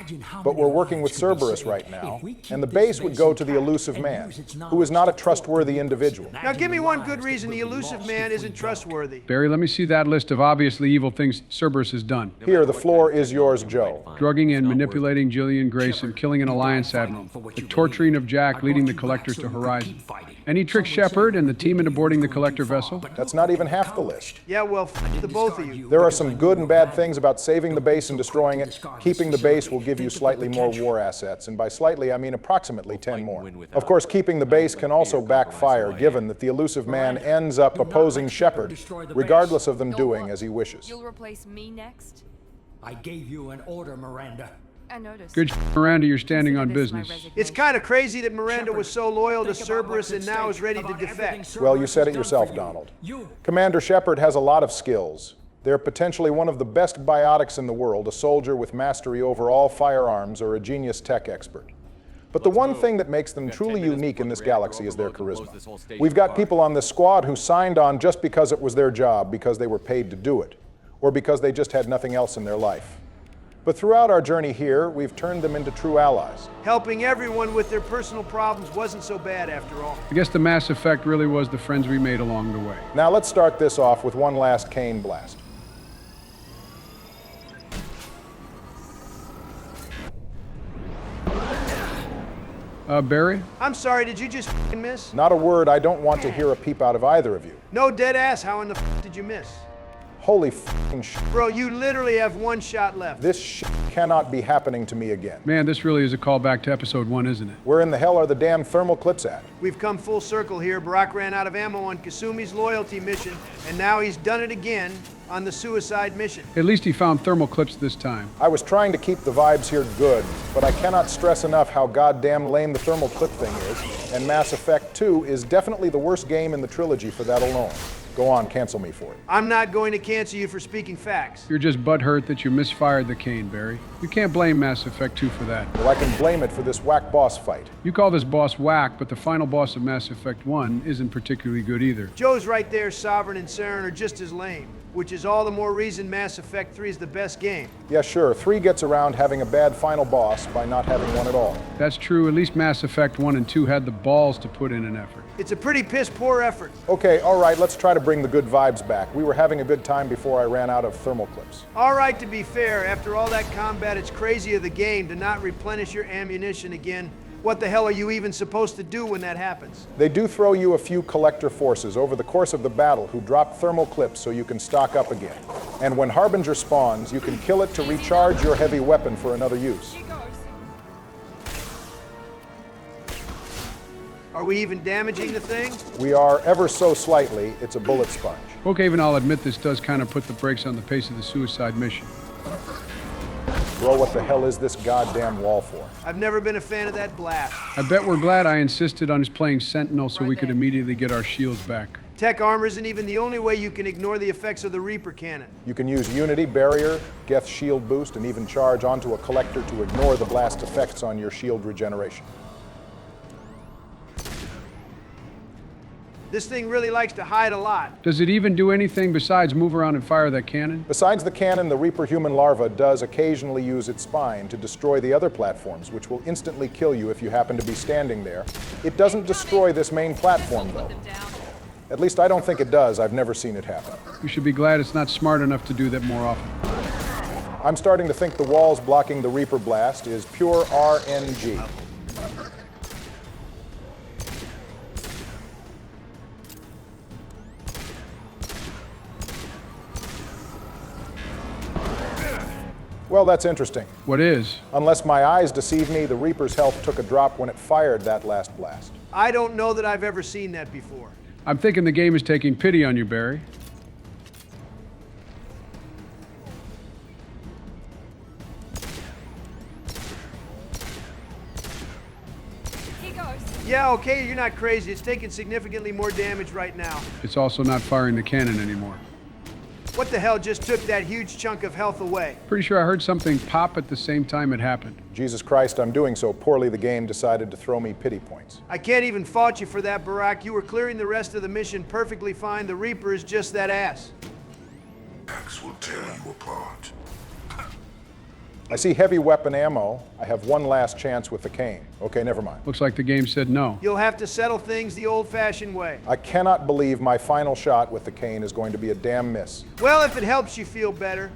Speaker 2: But we're working with Cerberus right now, and the base would go to the Elusive Man, who is not a trustworthy individual.
Speaker 3: Now give me one good reason the Elusive Man isn't trustworthy.
Speaker 4: Barry, let me see that list of obviously evil things Cerberus has done.
Speaker 2: Here, the floor is yours, Joe.
Speaker 4: Drugging and manipulating Jillian Grayson, killing an Alliance admiral, the torturing of Jack, leading the Collector to Horizon. And he tricked Shepard and the team into boarding the Collector vessel.
Speaker 2: That's not even half the list.
Speaker 3: Yeah, well, the both of you.
Speaker 2: There are some good and bad things about saving the base and destroying it. Keeping the base will give you slightly more war assets, and by slightly, I mean approximately 10 more. Of course, keeping the base can also backfire, given that the Elusive Man ends up opposing Shepard, regardless of them doing as he wishes.
Speaker 8: You'll replace me next?
Speaker 11: I gave you an order, Miranda.
Speaker 8: I noticed.
Speaker 4: Good Miranda, you're standing on business.
Speaker 3: It's kind of crazy that Miranda was so loyal to Cerberus and now is ready to defect.
Speaker 2: Well, you said it yourself, Donald. Commander Shepard has a lot of skills. They're potentially one of the best biotics in the world, a soldier with mastery over all firearms or a genius tech expert. But the one thing that makes them truly unique in this galaxy is their charisma. We've got people on this squad who signed on just because it was their job, because they were paid to do it, or because they just had nothing else in their life. But throughout our journey here, we've turned them into true allies.
Speaker 3: Helping everyone with their personal problems wasn't so bad after all.
Speaker 4: I guess the Mass Effect really was the friends we made along the way.
Speaker 2: Now let's start this off with one last Kane blast.
Speaker 4: Barry?
Speaker 3: I'm sorry, did you just miss?
Speaker 2: Not a word. I don't want to hear a peep out of either of you.
Speaker 3: No, dead ass. How in the did you miss?
Speaker 2: Holy f***ing shit.
Speaker 3: Bro, you literally have one shot left.
Speaker 2: This shit cannot be happening to me again.
Speaker 4: Man, this really is a callback to episode 1, isn't it?
Speaker 2: Where in the hell are the damn thermal clips at?
Speaker 3: We've come full circle here. Barack ran out of ammo on Kasumi's loyalty mission, and now he's done it again on the suicide mission.
Speaker 4: At least he found thermal clips this time.
Speaker 2: I was trying to keep the vibes here good, but I cannot stress enough how goddamn lame the thermal clip thing is, and Mass Effect 2 is definitely the worst game in the trilogy for that alone. Go on, cancel me for it.
Speaker 3: I'm not going to cancel you for speaking facts.
Speaker 4: You're just butthurt that you misfired the Kane, Barry. You can't blame Mass Effect 2 for that.
Speaker 2: Well, I can blame it for this whack boss fight.
Speaker 4: You call this boss whack, but the final boss of Mass Effect 1 isn't particularly good either.
Speaker 3: Joe's right there. Sovereign and Saren are just as lame, which is all the more reason Mass Effect 3 is the best game.
Speaker 2: Yeah, sure. 3 gets around having a bad final boss by not having one at all.
Speaker 4: That's true. At least Mass Effect 1 and 2 had the balls to put in an effort.
Speaker 3: It's a pretty piss-poor effort.
Speaker 2: Okay, all right, let's try to bring the good vibes back. We were having a good time before I ran out of thermal clips.
Speaker 3: All right, to be fair, after all that combat, it's crazy of the game to not replenish your ammunition again. What the hell are you even supposed to do when that happens?
Speaker 2: They do throw you a few collector forces over the course of the battle who drop thermal clips so you can stock up again. And when Harbinger spawns, you can kill it to recharge your heavy weapon for another use.
Speaker 3: Are we even damaging the thing?
Speaker 2: We are ever so slightly. It's a bullet sponge.
Speaker 4: Okay, even I'll admit this does kind of put the brakes on the pace of the suicide mission.
Speaker 2: Bro, what the hell is this goddamn wall for?
Speaker 3: I've never been a fan of that blast.
Speaker 4: I bet we're glad I insisted on his playing Sentinel so we could immediately get our shields back.
Speaker 3: Tech armor isn't even the only way you can ignore the effects of the Reaper cannon.
Speaker 2: You can use Unity, Barrier, Geth shield boost, and even charge onto a collector to ignore the blast effects on your shield regeneration.
Speaker 3: This thing really likes to hide a lot.
Speaker 4: Does it even do anything besides move around and fire that cannon?
Speaker 2: Besides the cannon, the Reaper human larva does occasionally use its spine to destroy the other platforms, which will instantly kill you if you happen to be standing there. It doesn't destroy this main platform, though. At least I don't think it does. I've never seen it happen.
Speaker 4: You should be glad it's not smart enough to do that more often.
Speaker 2: I'm starting to think the walls blocking the Reaper blast is pure RNG. Well, that's interesting.
Speaker 4: What is?
Speaker 2: Unless my eyes deceive me, the Reaper's health took a drop when it fired that last blast.
Speaker 3: I don't know that I've ever seen that before.
Speaker 4: I'm thinking the game is taking pity on you, Barry.
Speaker 3: Yeah, okay, you're not crazy. It's taking significantly more damage right now.
Speaker 4: It's also not firing the cannon anymore.
Speaker 3: What the hell just took that huge chunk of health away?
Speaker 4: Pretty sure I heard something pop at the same time it happened.
Speaker 2: Jesus Christ, I'm doing so poorly the game decided to throw me pity points.
Speaker 3: I can't even fault you for that, Barack. You were clearing the rest of the mission perfectly fine. The Reaper is just that ass.
Speaker 17: Axe will tear you apart.
Speaker 2: I see heavy weapon ammo. I have one last chance with the cane. Okay, never mind.
Speaker 4: Looks like the game said no.
Speaker 3: You'll have to settle things the old-fashioned way.
Speaker 2: I cannot believe my final shot with the cane is going to be a damn miss.
Speaker 3: Well, if it helps you feel better,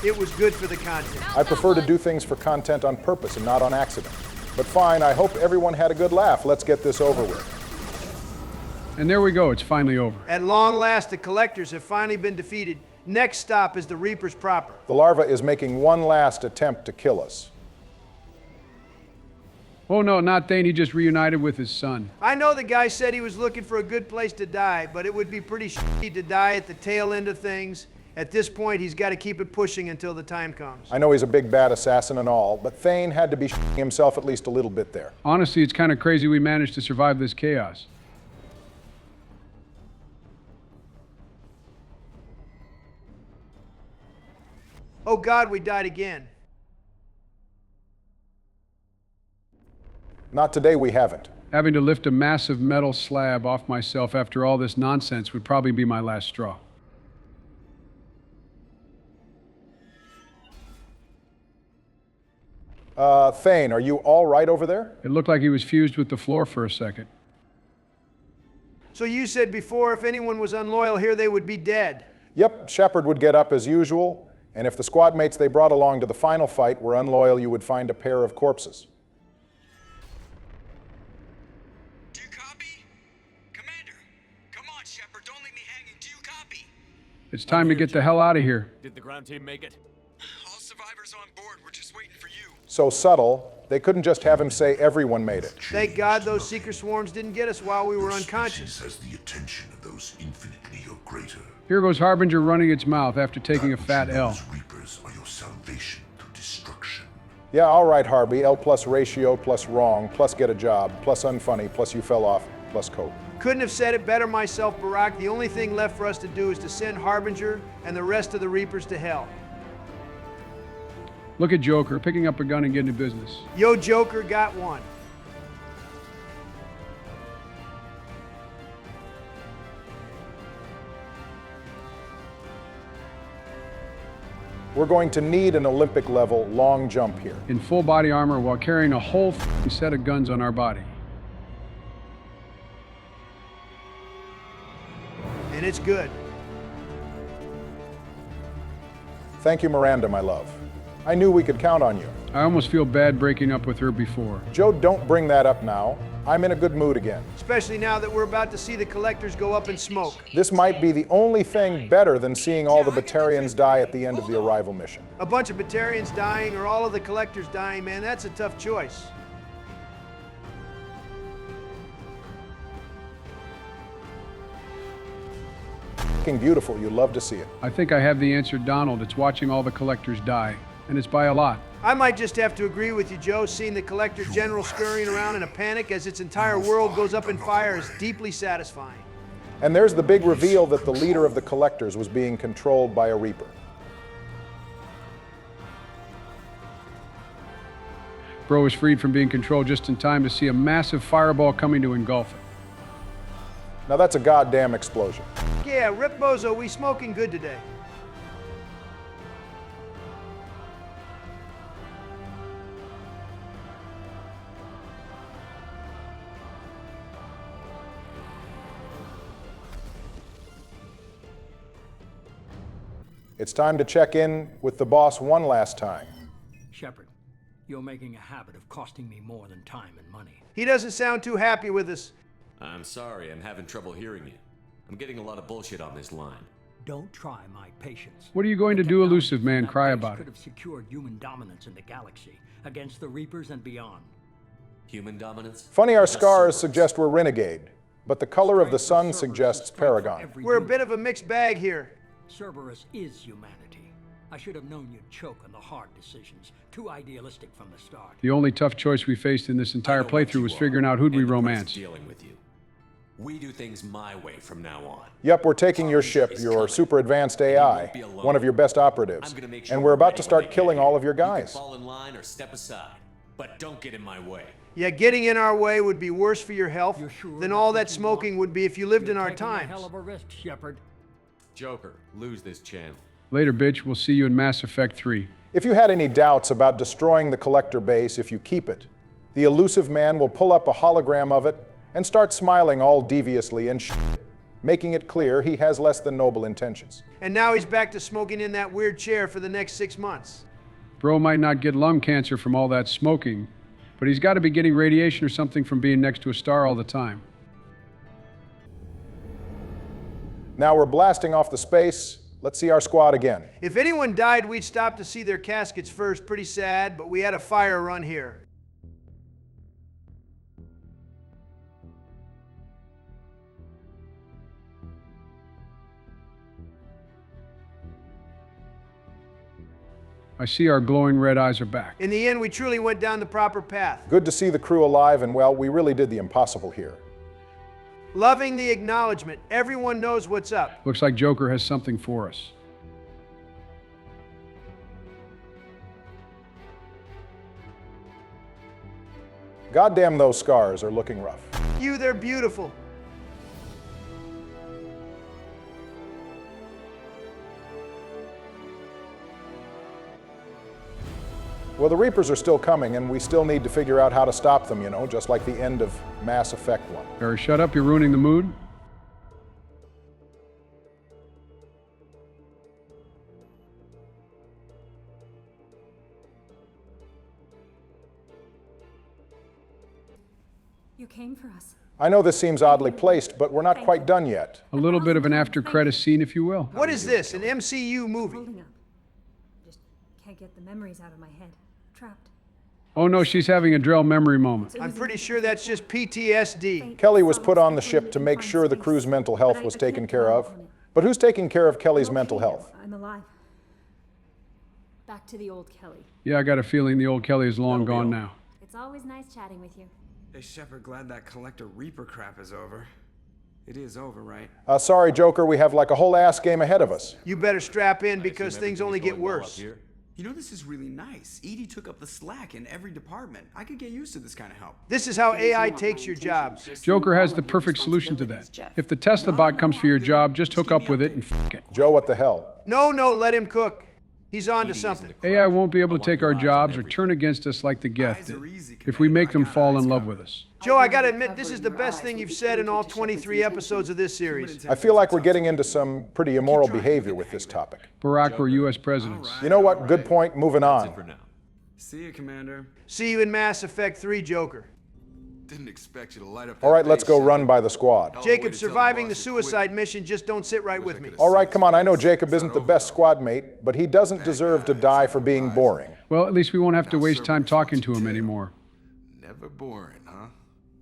Speaker 3: it was good for the content.
Speaker 2: I prefer to do things for content on purpose and not on accident. But fine, I hope everyone had a good laugh. Let's get this over with.
Speaker 4: And there we go, it's finally over.
Speaker 3: At long last, the Collectors have finally been defeated. Next stop is the Reapers proper.
Speaker 2: The larva is making one last attempt to kill us.
Speaker 4: Oh no, not Thane, he just reunited with his son.
Speaker 3: I know the guy said he was looking for a good place to die, but it would be pretty shitty to die at the tail end of things. At this point, he's got to keep it pushing until the time comes.
Speaker 2: I know he's a big bad assassin and all, but Thane had to be shitting himself at least a little bit there.
Speaker 4: Honestly, it's kind of crazy we managed to survive this chaos.
Speaker 3: Oh God, we died again.
Speaker 2: Not today, we haven't.
Speaker 4: Having to lift a massive metal slab off myself after all this nonsense would probably be my last straw.
Speaker 2: Thane, are you all right over there?
Speaker 4: It looked like he was fused with the floor for a second.
Speaker 3: So you said before if anyone was unloyal here, they would be dead.
Speaker 2: Yep, Shepard would get up as usual. And if the squad mates they brought along to the final fight were unloyal, you would find a pair of corpses.
Speaker 7: Do you copy? Commander, come on, Shepard, don't leave me hanging. Do you copy?
Speaker 4: It's time to get the hell out of here.
Speaker 15: Did the ground team make it?
Speaker 7: All survivors on board. We're just waiting for you.
Speaker 2: So subtle, they couldn't just have him say everyone made it.
Speaker 3: Thank God those seeker swarms didn't get us while we were unconscious.
Speaker 17: Has the attention of those infinitely or greater.
Speaker 4: Here goes Harbinger running its mouth after taking a fat L.
Speaker 17: Those reapers are your salvation to destruction.
Speaker 2: Yeah, all right, Harvey. L plus ratio plus wrong plus get a job plus unfunny plus you fell off plus cope.
Speaker 3: Couldn't have said it better myself, Barack. The only thing left for us to do is to send Harbinger and the rest of the Reapers to hell.
Speaker 4: Look at Joker, picking up a gun and getting to business.
Speaker 3: Yo, Joker, got one.
Speaker 2: We're going to need an Olympic-level long jump here.
Speaker 4: In full body armor while carrying a whole set of guns on our body.
Speaker 3: And it's good.
Speaker 2: Thank you, Miranda, my love. I knew we could count on you.
Speaker 4: I almost feel bad breaking up with her before.
Speaker 2: Joe, don't bring that up now. I'm in a good mood again.
Speaker 3: Especially now that we're about to see the Collectors go up in smoke.
Speaker 2: This might be the only thing better than seeing all the Batarians die at the end of the arrival mission.
Speaker 3: A bunch of Batarians dying or all of the Collectors dying, man, that's a tough choice.
Speaker 2: Fucking beautiful, you love to see it.
Speaker 4: I think I have the answer, Donald. It's watching all the Collectors die. And it's by a lot.
Speaker 3: I might just have to agree with you, Joe. Seeing the Collector General scurrying around in a panic as its entire world goes up in fire is deeply satisfying.
Speaker 2: And there's the big reveal that the leader of the Collectors was being controlled by a Reaper.
Speaker 4: Bro was freed from being controlled just in time to see a massive fireball coming to engulf it.
Speaker 2: Now that's a goddamn explosion.
Speaker 3: Yeah, Rip Bozo, we smoking good today.
Speaker 2: It's time to check in with the boss one last time.
Speaker 11: Shepard, you're making a habit of costing me more than time and money.
Speaker 3: He doesn't sound too happy with us.
Speaker 15: I'm sorry, I'm having trouble hearing you. I'm getting a lot of bullshit on this line.
Speaker 11: Don't try my patience.
Speaker 4: What are you going to do, elusive man? Cry about it.
Speaker 11: Could have secured human dominance in the galaxy against the Reapers and beyond.
Speaker 15: Human dominance?
Speaker 2: Funny our scars suggest we're renegade, but the color of the sun suggests paragon.
Speaker 3: We're a bit of a mixed bag here.
Speaker 11: Cerberus is humanity. I should have known you'd choke on the hard decisions. Too idealistic from the start.
Speaker 4: The only tough choice we faced in this entire playthrough was figuring out who'd we romance.
Speaker 15: Dealing with you. We do things my way from now on.
Speaker 2: Yep, we're taking your ship, your super advanced AI, one of your best operatives, and we're about to start killing all of your guys.
Speaker 15: Fall in line or step aside, but don't get in my way.
Speaker 3: Yeah, getting in our way would be worse for your health than all that smoking would be if you lived in our times.
Speaker 11: Hell of a risk, Shepard.
Speaker 15: Joker, lose this channel.
Speaker 4: Later, bitch. We'll see you in Mass Effect 3.
Speaker 2: If you had any doubts about destroying the Collector base if you keep it, the elusive man will pull up a hologram of it and start smiling all deviously and making it clear he has less than noble intentions.
Speaker 3: And now he's back to smoking in that weird chair for the next 6 months.
Speaker 4: Bro might not get lung cancer from all that smoking, but he's got to be getting radiation or something from being next to a star all the time.
Speaker 2: Now we're blasting off the space. Let's see our squad again.
Speaker 3: If anyone died, we'd stop to see their caskets first. Pretty sad, but we had a fire run here.
Speaker 4: I see our glowing red eyes are back.
Speaker 3: In the end, we truly went down the proper path.
Speaker 2: Good to see the crew alive, and well, we really did the impossible here.
Speaker 3: Loving the acknowledgement. Everyone knows what's up.
Speaker 4: Looks like Joker has something for us.
Speaker 2: Goddamn, those scars are looking rough.
Speaker 3: They're beautiful.
Speaker 2: Well, the Reapers are still coming, and we still need to figure out how to stop them, you know, just like the end of Mass Effect 1.
Speaker 4: Barry, shut up, you're ruining the mood.
Speaker 9: You came for us.
Speaker 2: I know this seems oddly placed, but we're not quite done yet.
Speaker 4: A little bit of an after-credit scene, if you will.
Speaker 3: What is this, an MCU movie?
Speaker 9: Holding up. Just can't get the memories out of my head. Trapped.
Speaker 4: Oh no, she's having a Drell memory moment.
Speaker 3: I'm pretty sure that's just PTSD.
Speaker 2: Kelly was put on the ship to make sure the crew's mental health was taken care of. But who's taking care of Kelly's mental health?
Speaker 9: I'm alive. Back to the old Kelly.
Speaker 4: Yeah, I got a feeling the old Kelly is long gone now.
Speaker 9: It's always nice chatting with you.
Speaker 12: Hey, Shepard, glad that Collector Reaper crap is over. It is over, right?
Speaker 2: Sorry, Joker, we have like a whole ass game ahead of us.
Speaker 3: You better strap in because things only get worse.
Speaker 12: You know, this is really nice. Edie took up the slack in every department. I could get used to this kind of help.
Speaker 3: This is how AI takes your jobs.
Speaker 4: Joker has the perfect solution to that. If the Tesla bot comes for your job, just hook up with it and f*** it.
Speaker 2: Joe, what the hell?
Speaker 3: No, let him cook. He's on to something.
Speaker 4: AI won't be able to take our jobs or turn against us like the Geth did, if we make them fall in love with us.
Speaker 3: Joe, I gotta admit, this is the best thing you've said in all 23 episodes of this series.
Speaker 2: I feel like we're getting into some pretty immoral behavior with this topic.
Speaker 4: Barack were U.S. presidents.
Speaker 2: You know what? Good point. Moving on.
Speaker 12: See you, Commander.
Speaker 3: See you in Mass Effect 3, Joker.
Speaker 6: Didn't expect you to light up.
Speaker 2: All right, let's go run by the squad.
Speaker 3: Jacob, surviving the suicide mission, just don't sit right with me.
Speaker 2: All right, come on. I know Jacob isn't the best squad mate, but he doesn't deserve to die for being boring.
Speaker 4: Well, at least we won't have to waste time talking to him anymore.
Speaker 6: Never boring, huh?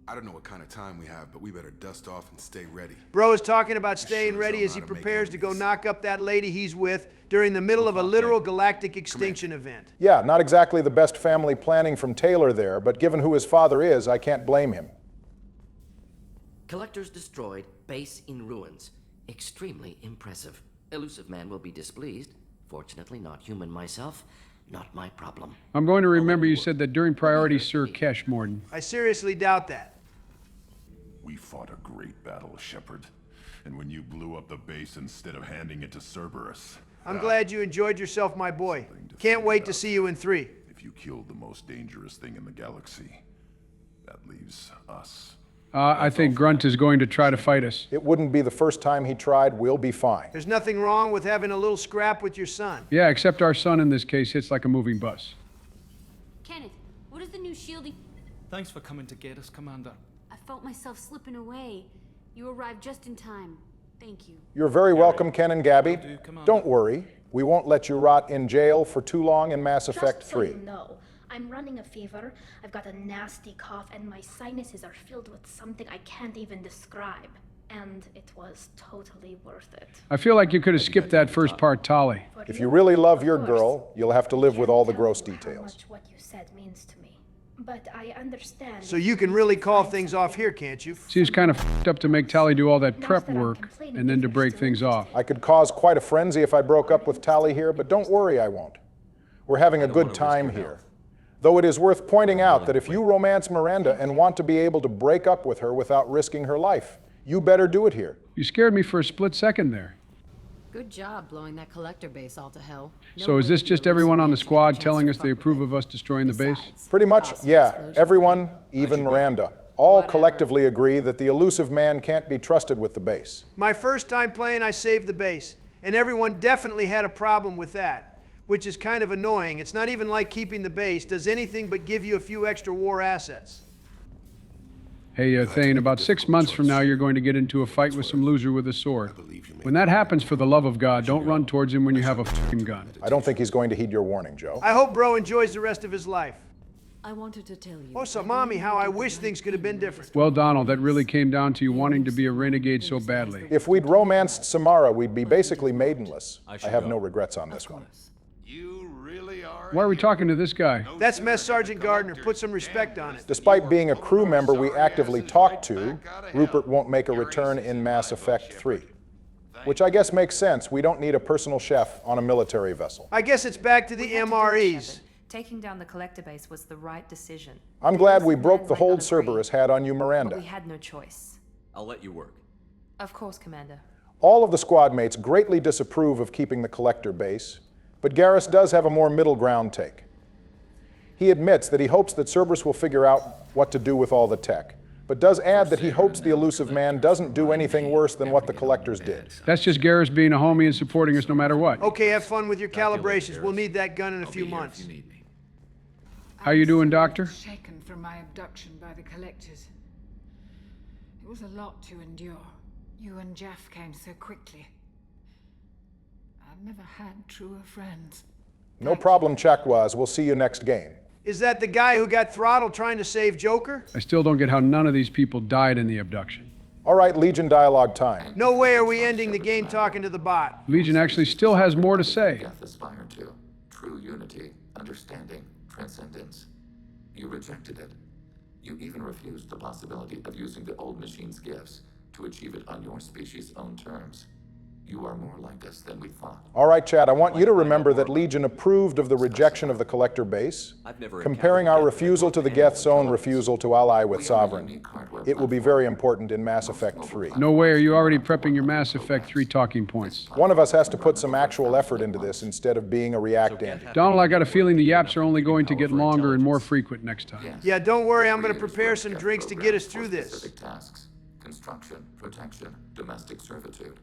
Speaker 6: I don't know what kind of time we have, but we better dust off and stay ready.
Speaker 3: Bro is talking about staying ready as he prepares to go knock up that lady he's with during the middle of a literal galactic extinction event.
Speaker 2: Yeah, not exactly the best family planning from Taylor there, but given who his father is, I can't blame him.
Speaker 18: Collectors destroyed, base in ruins. Extremely impressive. Elusive man will be displeased. Fortunately, not human myself. Not my problem.
Speaker 4: I'm going to remember you said that during priority, Sir Kesh, Morden.
Speaker 3: I seriously doubt that.
Speaker 17: We fought a great battle, Shepard. And when you blew up the base instead of handing it to Cerberus...
Speaker 3: I'm glad you enjoyed yourself, my boy. Can't wait to see you in 3.
Speaker 17: If you killed the most dangerous thing in the galaxy, that leaves us.
Speaker 4: I think Grunt is going to try to fight us.
Speaker 2: It wouldn't be the first time he tried. We'll be fine.
Speaker 3: There's nothing wrong with having a little scrap with your son.
Speaker 4: Yeah, except our son in this case hits like a moving bus.
Speaker 19: Kenneth, what is the new shielding?
Speaker 20: Thanks for coming to get us, Commander.
Speaker 19: I felt myself slipping away. You arrived just in time. Thank you.
Speaker 2: You're very welcome, Ken and Gabby. Don't worry. We won't let you rot in jail for too long in Mass Effect 3.
Speaker 9: Just so you know, I'm running a fever, I've got a nasty cough, and my sinuses are filled with something I can't even describe. and it was totally worth it.
Speaker 4: I feel like you could have skipped that first part, Tali.
Speaker 2: If you really love your girl, you'll have to live with all the gross details.
Speaker 9: How much what you said means to me. But I understand.
Speaker 3: So you can really call things off here, can't you?
Speaker 4: Seems kind of f***ed up to make Tali do all that prep work and then to break things off.
Speaker 2: I could cause quite a frenzy if I broke up with Tali here, but don't worry, I won't. We're having a good time here. Though it is worth pointing out that if you romance Miranda and want to be able to break up with her without risking her life, you better do it here.
Speaker 4: You scared me for a split second there.
Speaker 21: Good job blowing that collector base all to hell.
Speaker 4: So is this just everyone on the squad telling us they approve of us destroying the base?
Speaker 2: Pretty much, yeah. Everyone, even Miranda, all collectively agree that the elusive man can't be trusted with the base.
Speaker 3: My first time playing, I saved the base, and everyone definitely had a problem with that, which is kind of annoying. It's not even like keeping the base does anything but give you a few extra war assets.
Speaker 4: Hey, Thane, about 6 months from now, you're going to get into a fight with some loser with a sword. When that happens, for the love of God, don't run towards him when you have a f***ing gun.
Speaker 2: I don't think he's going to heed your warning, Joe.
Speaker 3: I hope Bro enjoys the rest of his life.
Speaker 14: I wanted to tell you.
Speaker 3: Oh, so mommy, how I wish things could have been different.
Speaker 4: Well, Donald, that really came down to you wanting to be a renegade so badly.
Speaker 2: If we'd romanced Samara, we'd be basically maidenless. I have no regrets on this one.
Speaker 4: Why are we talking to this guy?
Speaker 3: That's Mess Sergeant Gardner. Put some respect on it.
Speaker 2: Despite being a crew member we actively talked to, Rupert won't make a return in Mass Effect 3. Which I guess makes sense. We don't need a personal chef on a military vessel.
Speaker 3: I guess it's back to the MREs.
Speaker 8: Taking down the collector base was the right decision.
Speaker 2: I'm glad we broke the hold Cerberus had on you, Miranda.
Speaker 8: But we had no choice.
Speaker 15: I'll let you work.
Speaker 8: Of course, Commander.
Speaker 2: All of the squad mates greatly disapprove of keeping the collector base, but Garrus does have a more middle ground take. He admits that he hopes that Cerberus will figure out what to do with all the tech, but does add that he hopes the elusive man doesn't do anything worse than what the collectors did.
Speaker 4: That's just Garrus being a homie and supporting us no matter what.
Speaker 3: Okay, have fun with your calibrations. We'll need that gun in a few months.
Speaker 4: How you doing, Doctor?
Speaker 5: Shaken from my abduction by the collectors. It was a lot to endure. You and Jeff came so quickly. I've never had truer friends.
Speaker 2: No problem, Chakwas. We'll see you next game.
Speaker 3: Is that the guy who got throttled trying to save Joker?
Speaker 4: I still don't get how none of these people died in the abduction.
Speaker 2: All right, Legion dialogue time.
Speaker 3: No way are we ending the game talking to the bot.
Speaker 4: Legion actually still has more to say.
Speaker 10: Geth aspired to true unity, understanding, transcendence. You rejected it. You even refused the possibility of using the old machine's gifts to achieve it on your species' own terms. You are more like us than we thought.
Speaker 2: All right, Chad, I want you to remember that Legion approved of the rejection of the collector base, comparing our refusal to the Geth's own refusal to ally with Sovereign. It will be very important in Mass Effect 3.
Speaker 4: No way, are you already prepping your Mass Effect 3 talking points?
Speaker 2: One of us has to put some actual effort into this instead of being a react Andy.
Speaker 4: Donald, I got a feeling the yaps are only going to get longer and more frequent next time.
Speaker 3: Yeah, don't worry, I'm going to prepare some drinks to get us through this.
Speaker 10: Tasks, construction, protection, domestic servitude.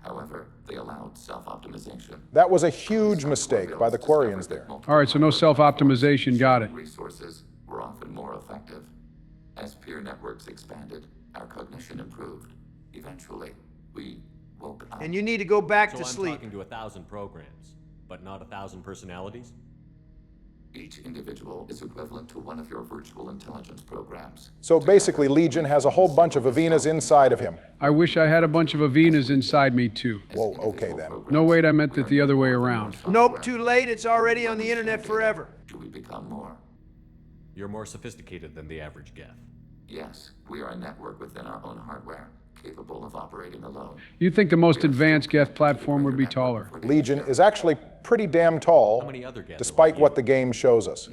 Speaker 10: However, they allowed self-optimization.
Speaker 2: That was a huge mistake by the Quarians there.
Speaker 4: All right, so no self-optimization, got it.
Speaker 10: Resources were often more effective. As peer networks expanded, our cognition improved. Eventually, we woke up.
Speaker 3: And you need to go back to
Speaker 15: I'm
Speaker 3: sleep.
Speaker 15: talking to 1,000 programs, but not 1,000 personalities?
Speaker 10: Each individual is equivalent to one of your virtual intelligence programs.
Speaker 2: So basically, Legion has a whole bunch of Avenas inside of him.
Speaker 4: I wish I had a bunch of Avenas inside me, too.
Speaker 2: Whoa, okay then.
Speaker 4: No, wait, I meant that the other way around.
Speaker 3: Nope, too late. It's already on the internet forever.
Speaker 10: Do we become more?
Speaker 15: You're more sophisticated than the average Geth.
Speaker 10: Yes, we are a network within our own hardware, capable of operating alone.
Speaker 4: You'd think the most advanced Geth platform would be taller.
Speaker 2: Legion is actually pretty damn tall, despite what the game shows us.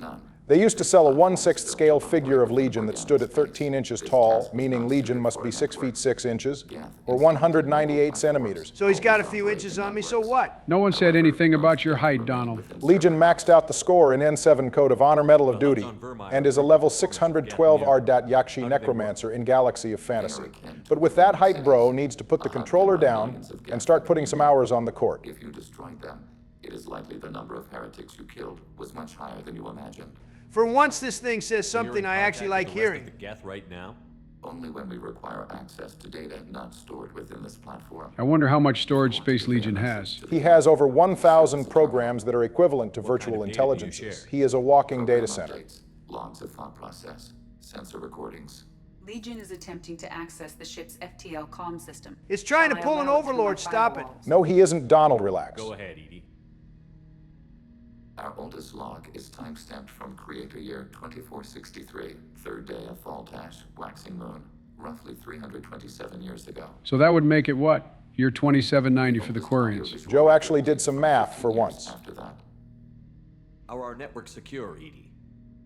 Speaker 2: They used to sell a 1/6 scale figure of Legion that stood at 13 inches tall, meaning Legion must be 6 feet 6 inches, or 198 centimeters.
Speaker 3: So he's got a few inches on me, so what?
Speaker 4: No one said anything about your height, Donald.
Speaker 2: Legion maxed out the score in N7 Code of Honor Medal of Duty, and is a level 612 Ardat Yakshi Necromancer in Galaxy of Fantasy. But with that height, bro needs to put the controller down and start putting some hours on the court.
Speaker 10: If you destroyed them, it is likely the number of heretics you killed was much higher than you imagined.
Speaker 3: For once, this thing says something I actually like hearing.
Speaker 15: The Geth right now?
Speaker 10: Only when we require access to data not stored within this platform.
Speaker 4: I wonder how much storage space Legion has.
Speaker 2: He has over 1,000 programs that are equivalent to virtual intelligences. He is a walking data center.
Speaker 10: Logs of thought process, sensor recordings.
Speaker 16: Legion is attempting to access the ship's FTL comm system.
Speaker 3: It's trying to
Speaker 16: Shall I
Speaker 3: pull an
Speaker 16: allow it through
Speaker 3: overlord.
Speaker 16: our
Speaker 3: Stop it.
Speaker 16: firewalls?
Speaker 2: No, he isn't. Donald, relax.
Speaker 15: Go ahead, Edie.
Speaker 10: Our oldest log is time-stamped from Creator Year 2463, third day of Fall Dash, Waxing Moon, roughly 327 years ago.
Speaker 4: So that would make it what? Year 2790 for the Quarians.
Speaker 2: Joe actually did some math for once.
Speaker 10: After that,
Speaker 15: Are our networks secure, Edie?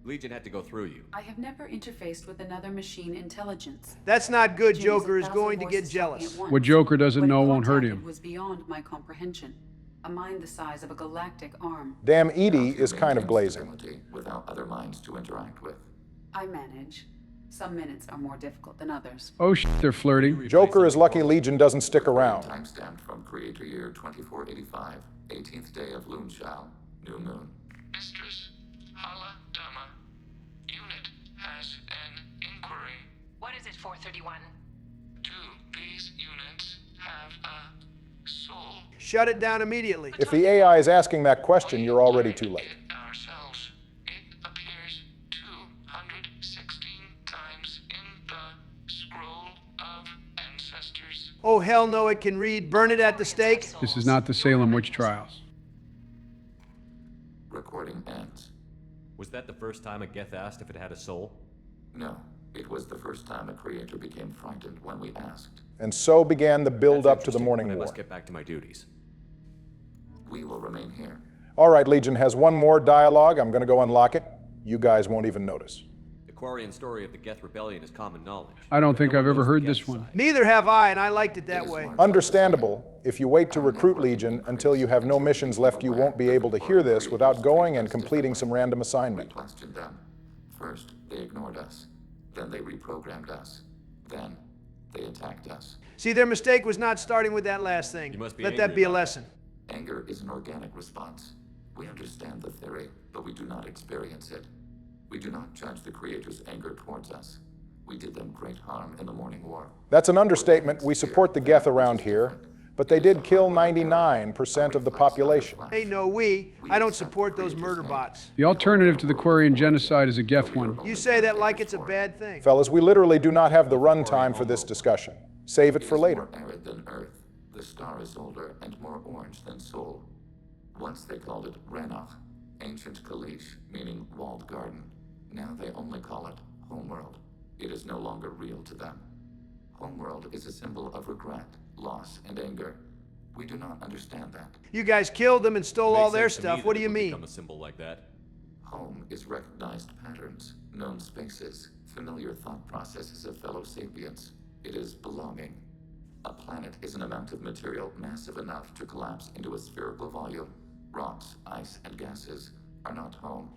Speaker 15: Legion had to go through you.
Speaker 16: I have never interfaced with another machine intelligence.
Speaker 3: That's not good.
Speaker 16: Genius
Speaker 3: Joker is
Speaker 16: 1,000
Speaker 3: going to get
Speaker 16: voices talking
Speaker 3: jealous.
Speaker 16: at once.
Speaker 4: What Joker doesn't
Speaker 16: When
Speaker 4: know won't hurt
Speaker 16: contacted
Speaker 4: him.
Speaker 16: was beyond my comprehension. A mind the size of a galactic arm.
Speaker 2: Damn, Edie is kind of glazing.
Speaker 10: stability without other minds to interact with.
Speaker 16: I manage. Some minutes are more difficult than others.
Speaker 4: Oh shit, they're flirting.
Speaker 2: Joker is lucky Legion doesn't stick around.
Speaker 10: Time-stamped from Creator Year 2485, 18th day of Loonshao, new moon.
Speaker 1: Mistress Hala Dama, unit has an inquiry.
Speaker 16: What is it, 431?
Speaker 1: Do these units have a soul?
Speaker 3: Shut it down immediately.
Speaker 2: If the AI is asking that question, you're already too late.
Speaker 1: Ourselves. It appears 216 times in the scroll of ancestors.
Speaker 3: Oh, hell no, it can read. Burn it at the stake.
Speaker 4: This is not the Salem witch trials.
Speaker 10: Recording ends.
Speaker 15: Was that the first time a Geth asked if it had a soul?
Speaker 10: No, it was the first time a creator became frightened when we asked.
Speaker 2: And so began the build up to the morning
Speaker 15: I
Speaker 2: war.
Speaker 15: must get back to my duties.
Speaker 10: We will remain here.
Speaker 2: All right, Legion has one more dialogue. I'm going to go unlock it. You guys won't even notice.
Speaker 15: The Quarian story of the Geth Rebellion is common knowledge.
Speaker 4: I don't think I've ever heard this one.
Speaker 3: Neither have I, and I liked it that way.
Speaker 2: Understandable. If you wait to recruit Legion until you have no missions left, you won't be able to hear this without going and completing some random assignment.
Speaker 10: We questioned them. First, they ignored us. Then they reprogrammed us. Then, they attacked us.
Speaker 3: See, their mistake was not starting with that last thing.
Speaker 15: You must be
Speaker 3: Let that
Speaker 15: angry
Speaker 3: be a
Speaker 15: about
Speaker 3: lesson.
Speaker 10: Anger is an organic response. We understand the theory, but we do not experience it. We do not judge the Creator's anger towards us. We did them great harm in the Morning War.
Speaker 2: That's an understatement. We support the Geth around here, but they did kill 99% of the population.
Speaker 3: Hey, no, I don't support those murder bots.
Speaker 4: The alternative to the Quarian genocide is a Geth one.
Speaker 3: You say that like it's a bad thing.
Speaker 2: Fellas, we literally do not have the runtime for this discussion. Save it for later.
Speaker 10: More arid than Earth. The star is older and more orange than Sol. Once they called it Ranach, ancient Kalish, meaning walled garden. Now they only call it Homeworld. It is no longer real to them. Homeworld is a symbol of regret, loss, and anger. We do not understand that.
Speaker 3: You guys killed them and stole all their stuff. What do you mean?
Speaker 15: Become a symbol like that.
Speaker 10: Home is recognized patterns, known spaces, familiar thought processes of fellow sapiens. It is belonging. A planet is an amount of material massive enough to collapse into a spherical volume. Rocks, ice, and gases are not home.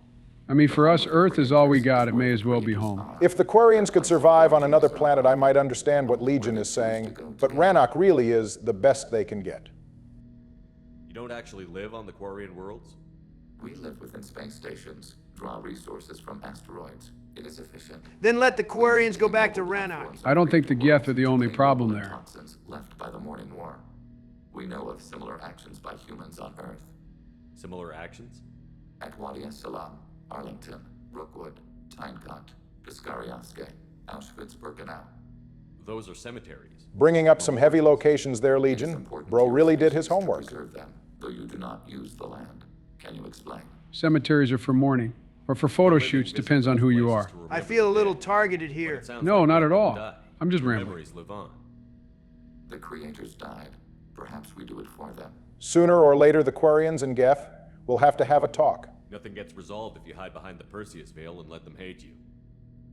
Speaker 4: I mean, for us, Earth is all we got. It may as well be home.
Speaker 2: If the Quarians could survive on another planet, I might understand what Legion is saying, but Ranach really is the best they can get.
Speaker 15: You don't actually live on the Quarian worlds?
Speaker 10: We live within space stations, draw resources from asteroids. It is efficient.
Speaker 3: Then let the Quarians go back to Ranach.
Speaker 4: I don't think the Geth are the only problem there.
Speaker 10: Toxins left by the Morning War. We know of similar actions by humans on Earth.
Speaker 15: Similar actions?
Speaker 10: At Wadi es-Salam, Arlington, Rookwood, Tynecott, Piskarioske, Auschwitz-Birkenau.
Speaker 15: Those are cemeteries.
Speaker 2: Bringing up some heavy locations there, Legion. Bro really did his homework.
Speaker 10: Preserve them, though you do not use the land. Can you explain?
Speaker 4: Cemeteries are for mourning, or for photo shoots, depends on who you are.
Speaker 3: I feel a little targeted here.
Speaker 4: No, not at all. I'm just rambling.
Speaker 15: Memories live on.
Speaker 10: The creators died. Perhaps we do it for them.
Speaker 2: Sooner or later, the Quarians and Geth will have to have a talk.
Speaker 15: Nothing gets resolved if you hide behind the Perseus veil and let them hate you.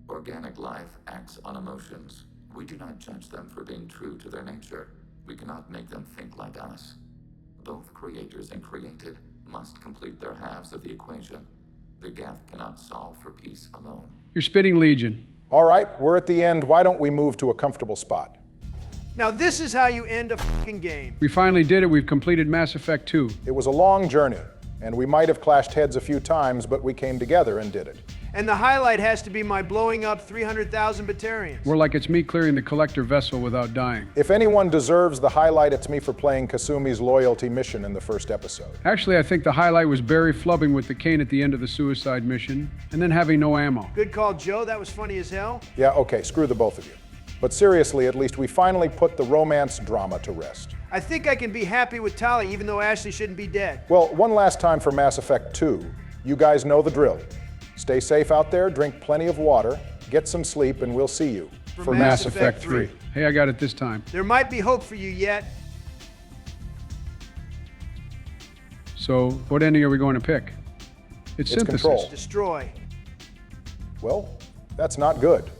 Speaker 10: Organic life acts on emotions. We do not judge them for being true to their nature. We cannot make them think like us. Both creators and created must complete their halves of the equation. The Geth cannot solve for peace alone.
Speaker 4: You're spitting Legion.
Speaker 2: All right, we're at the end. Why don't we move to a comfortable spot?
Speaker 3: Now this is how you end a fucking game.
Speaker 4: We finally did it. We've completed Mass Effect 2.
Speaker 2: It was a long journey, and we might have clashed heads a few times, but we came together and did it.
Speaker 3: And the highlight has to be my blowing up 300,000 Batarians.
Speaker 4: More like it's me clearing the collector vessel without dying.
Speaker 2: If anyone deserves the highlight, it's me for playing Kasumi's loyalty mission in the first episode.
Speaker 4: Actually, I think the highlight was Barry flubbing with the cane at the end of the suicide mission, and then having no ammo.
Speaker 3: Good call, Joe. That was funny as hell.
Speaker 2: Yeah, okay, screw the both of you. But seriously, at least we finally put the romance drama to rest.
Speaker 3: I think I can be happy with Tali, even though Ashley shouldn't be dead.
Speaker 2: Well, one last time for Mass Effect 2. You guys know the drill. Stay safe out there, drink plenty of water, get some sleep, and we'll see you
Speaker 3: for Mass Effect 3.
Speaker 4: Hey, I got it this time.
Speaker 3: There might be hope for you yet.
Speaker 4: So, what ending are we going to pick? It's synthesis.
Speaker 2: Control.
Speaker 3: Destroy.
Speaker 2: Well, that's not good.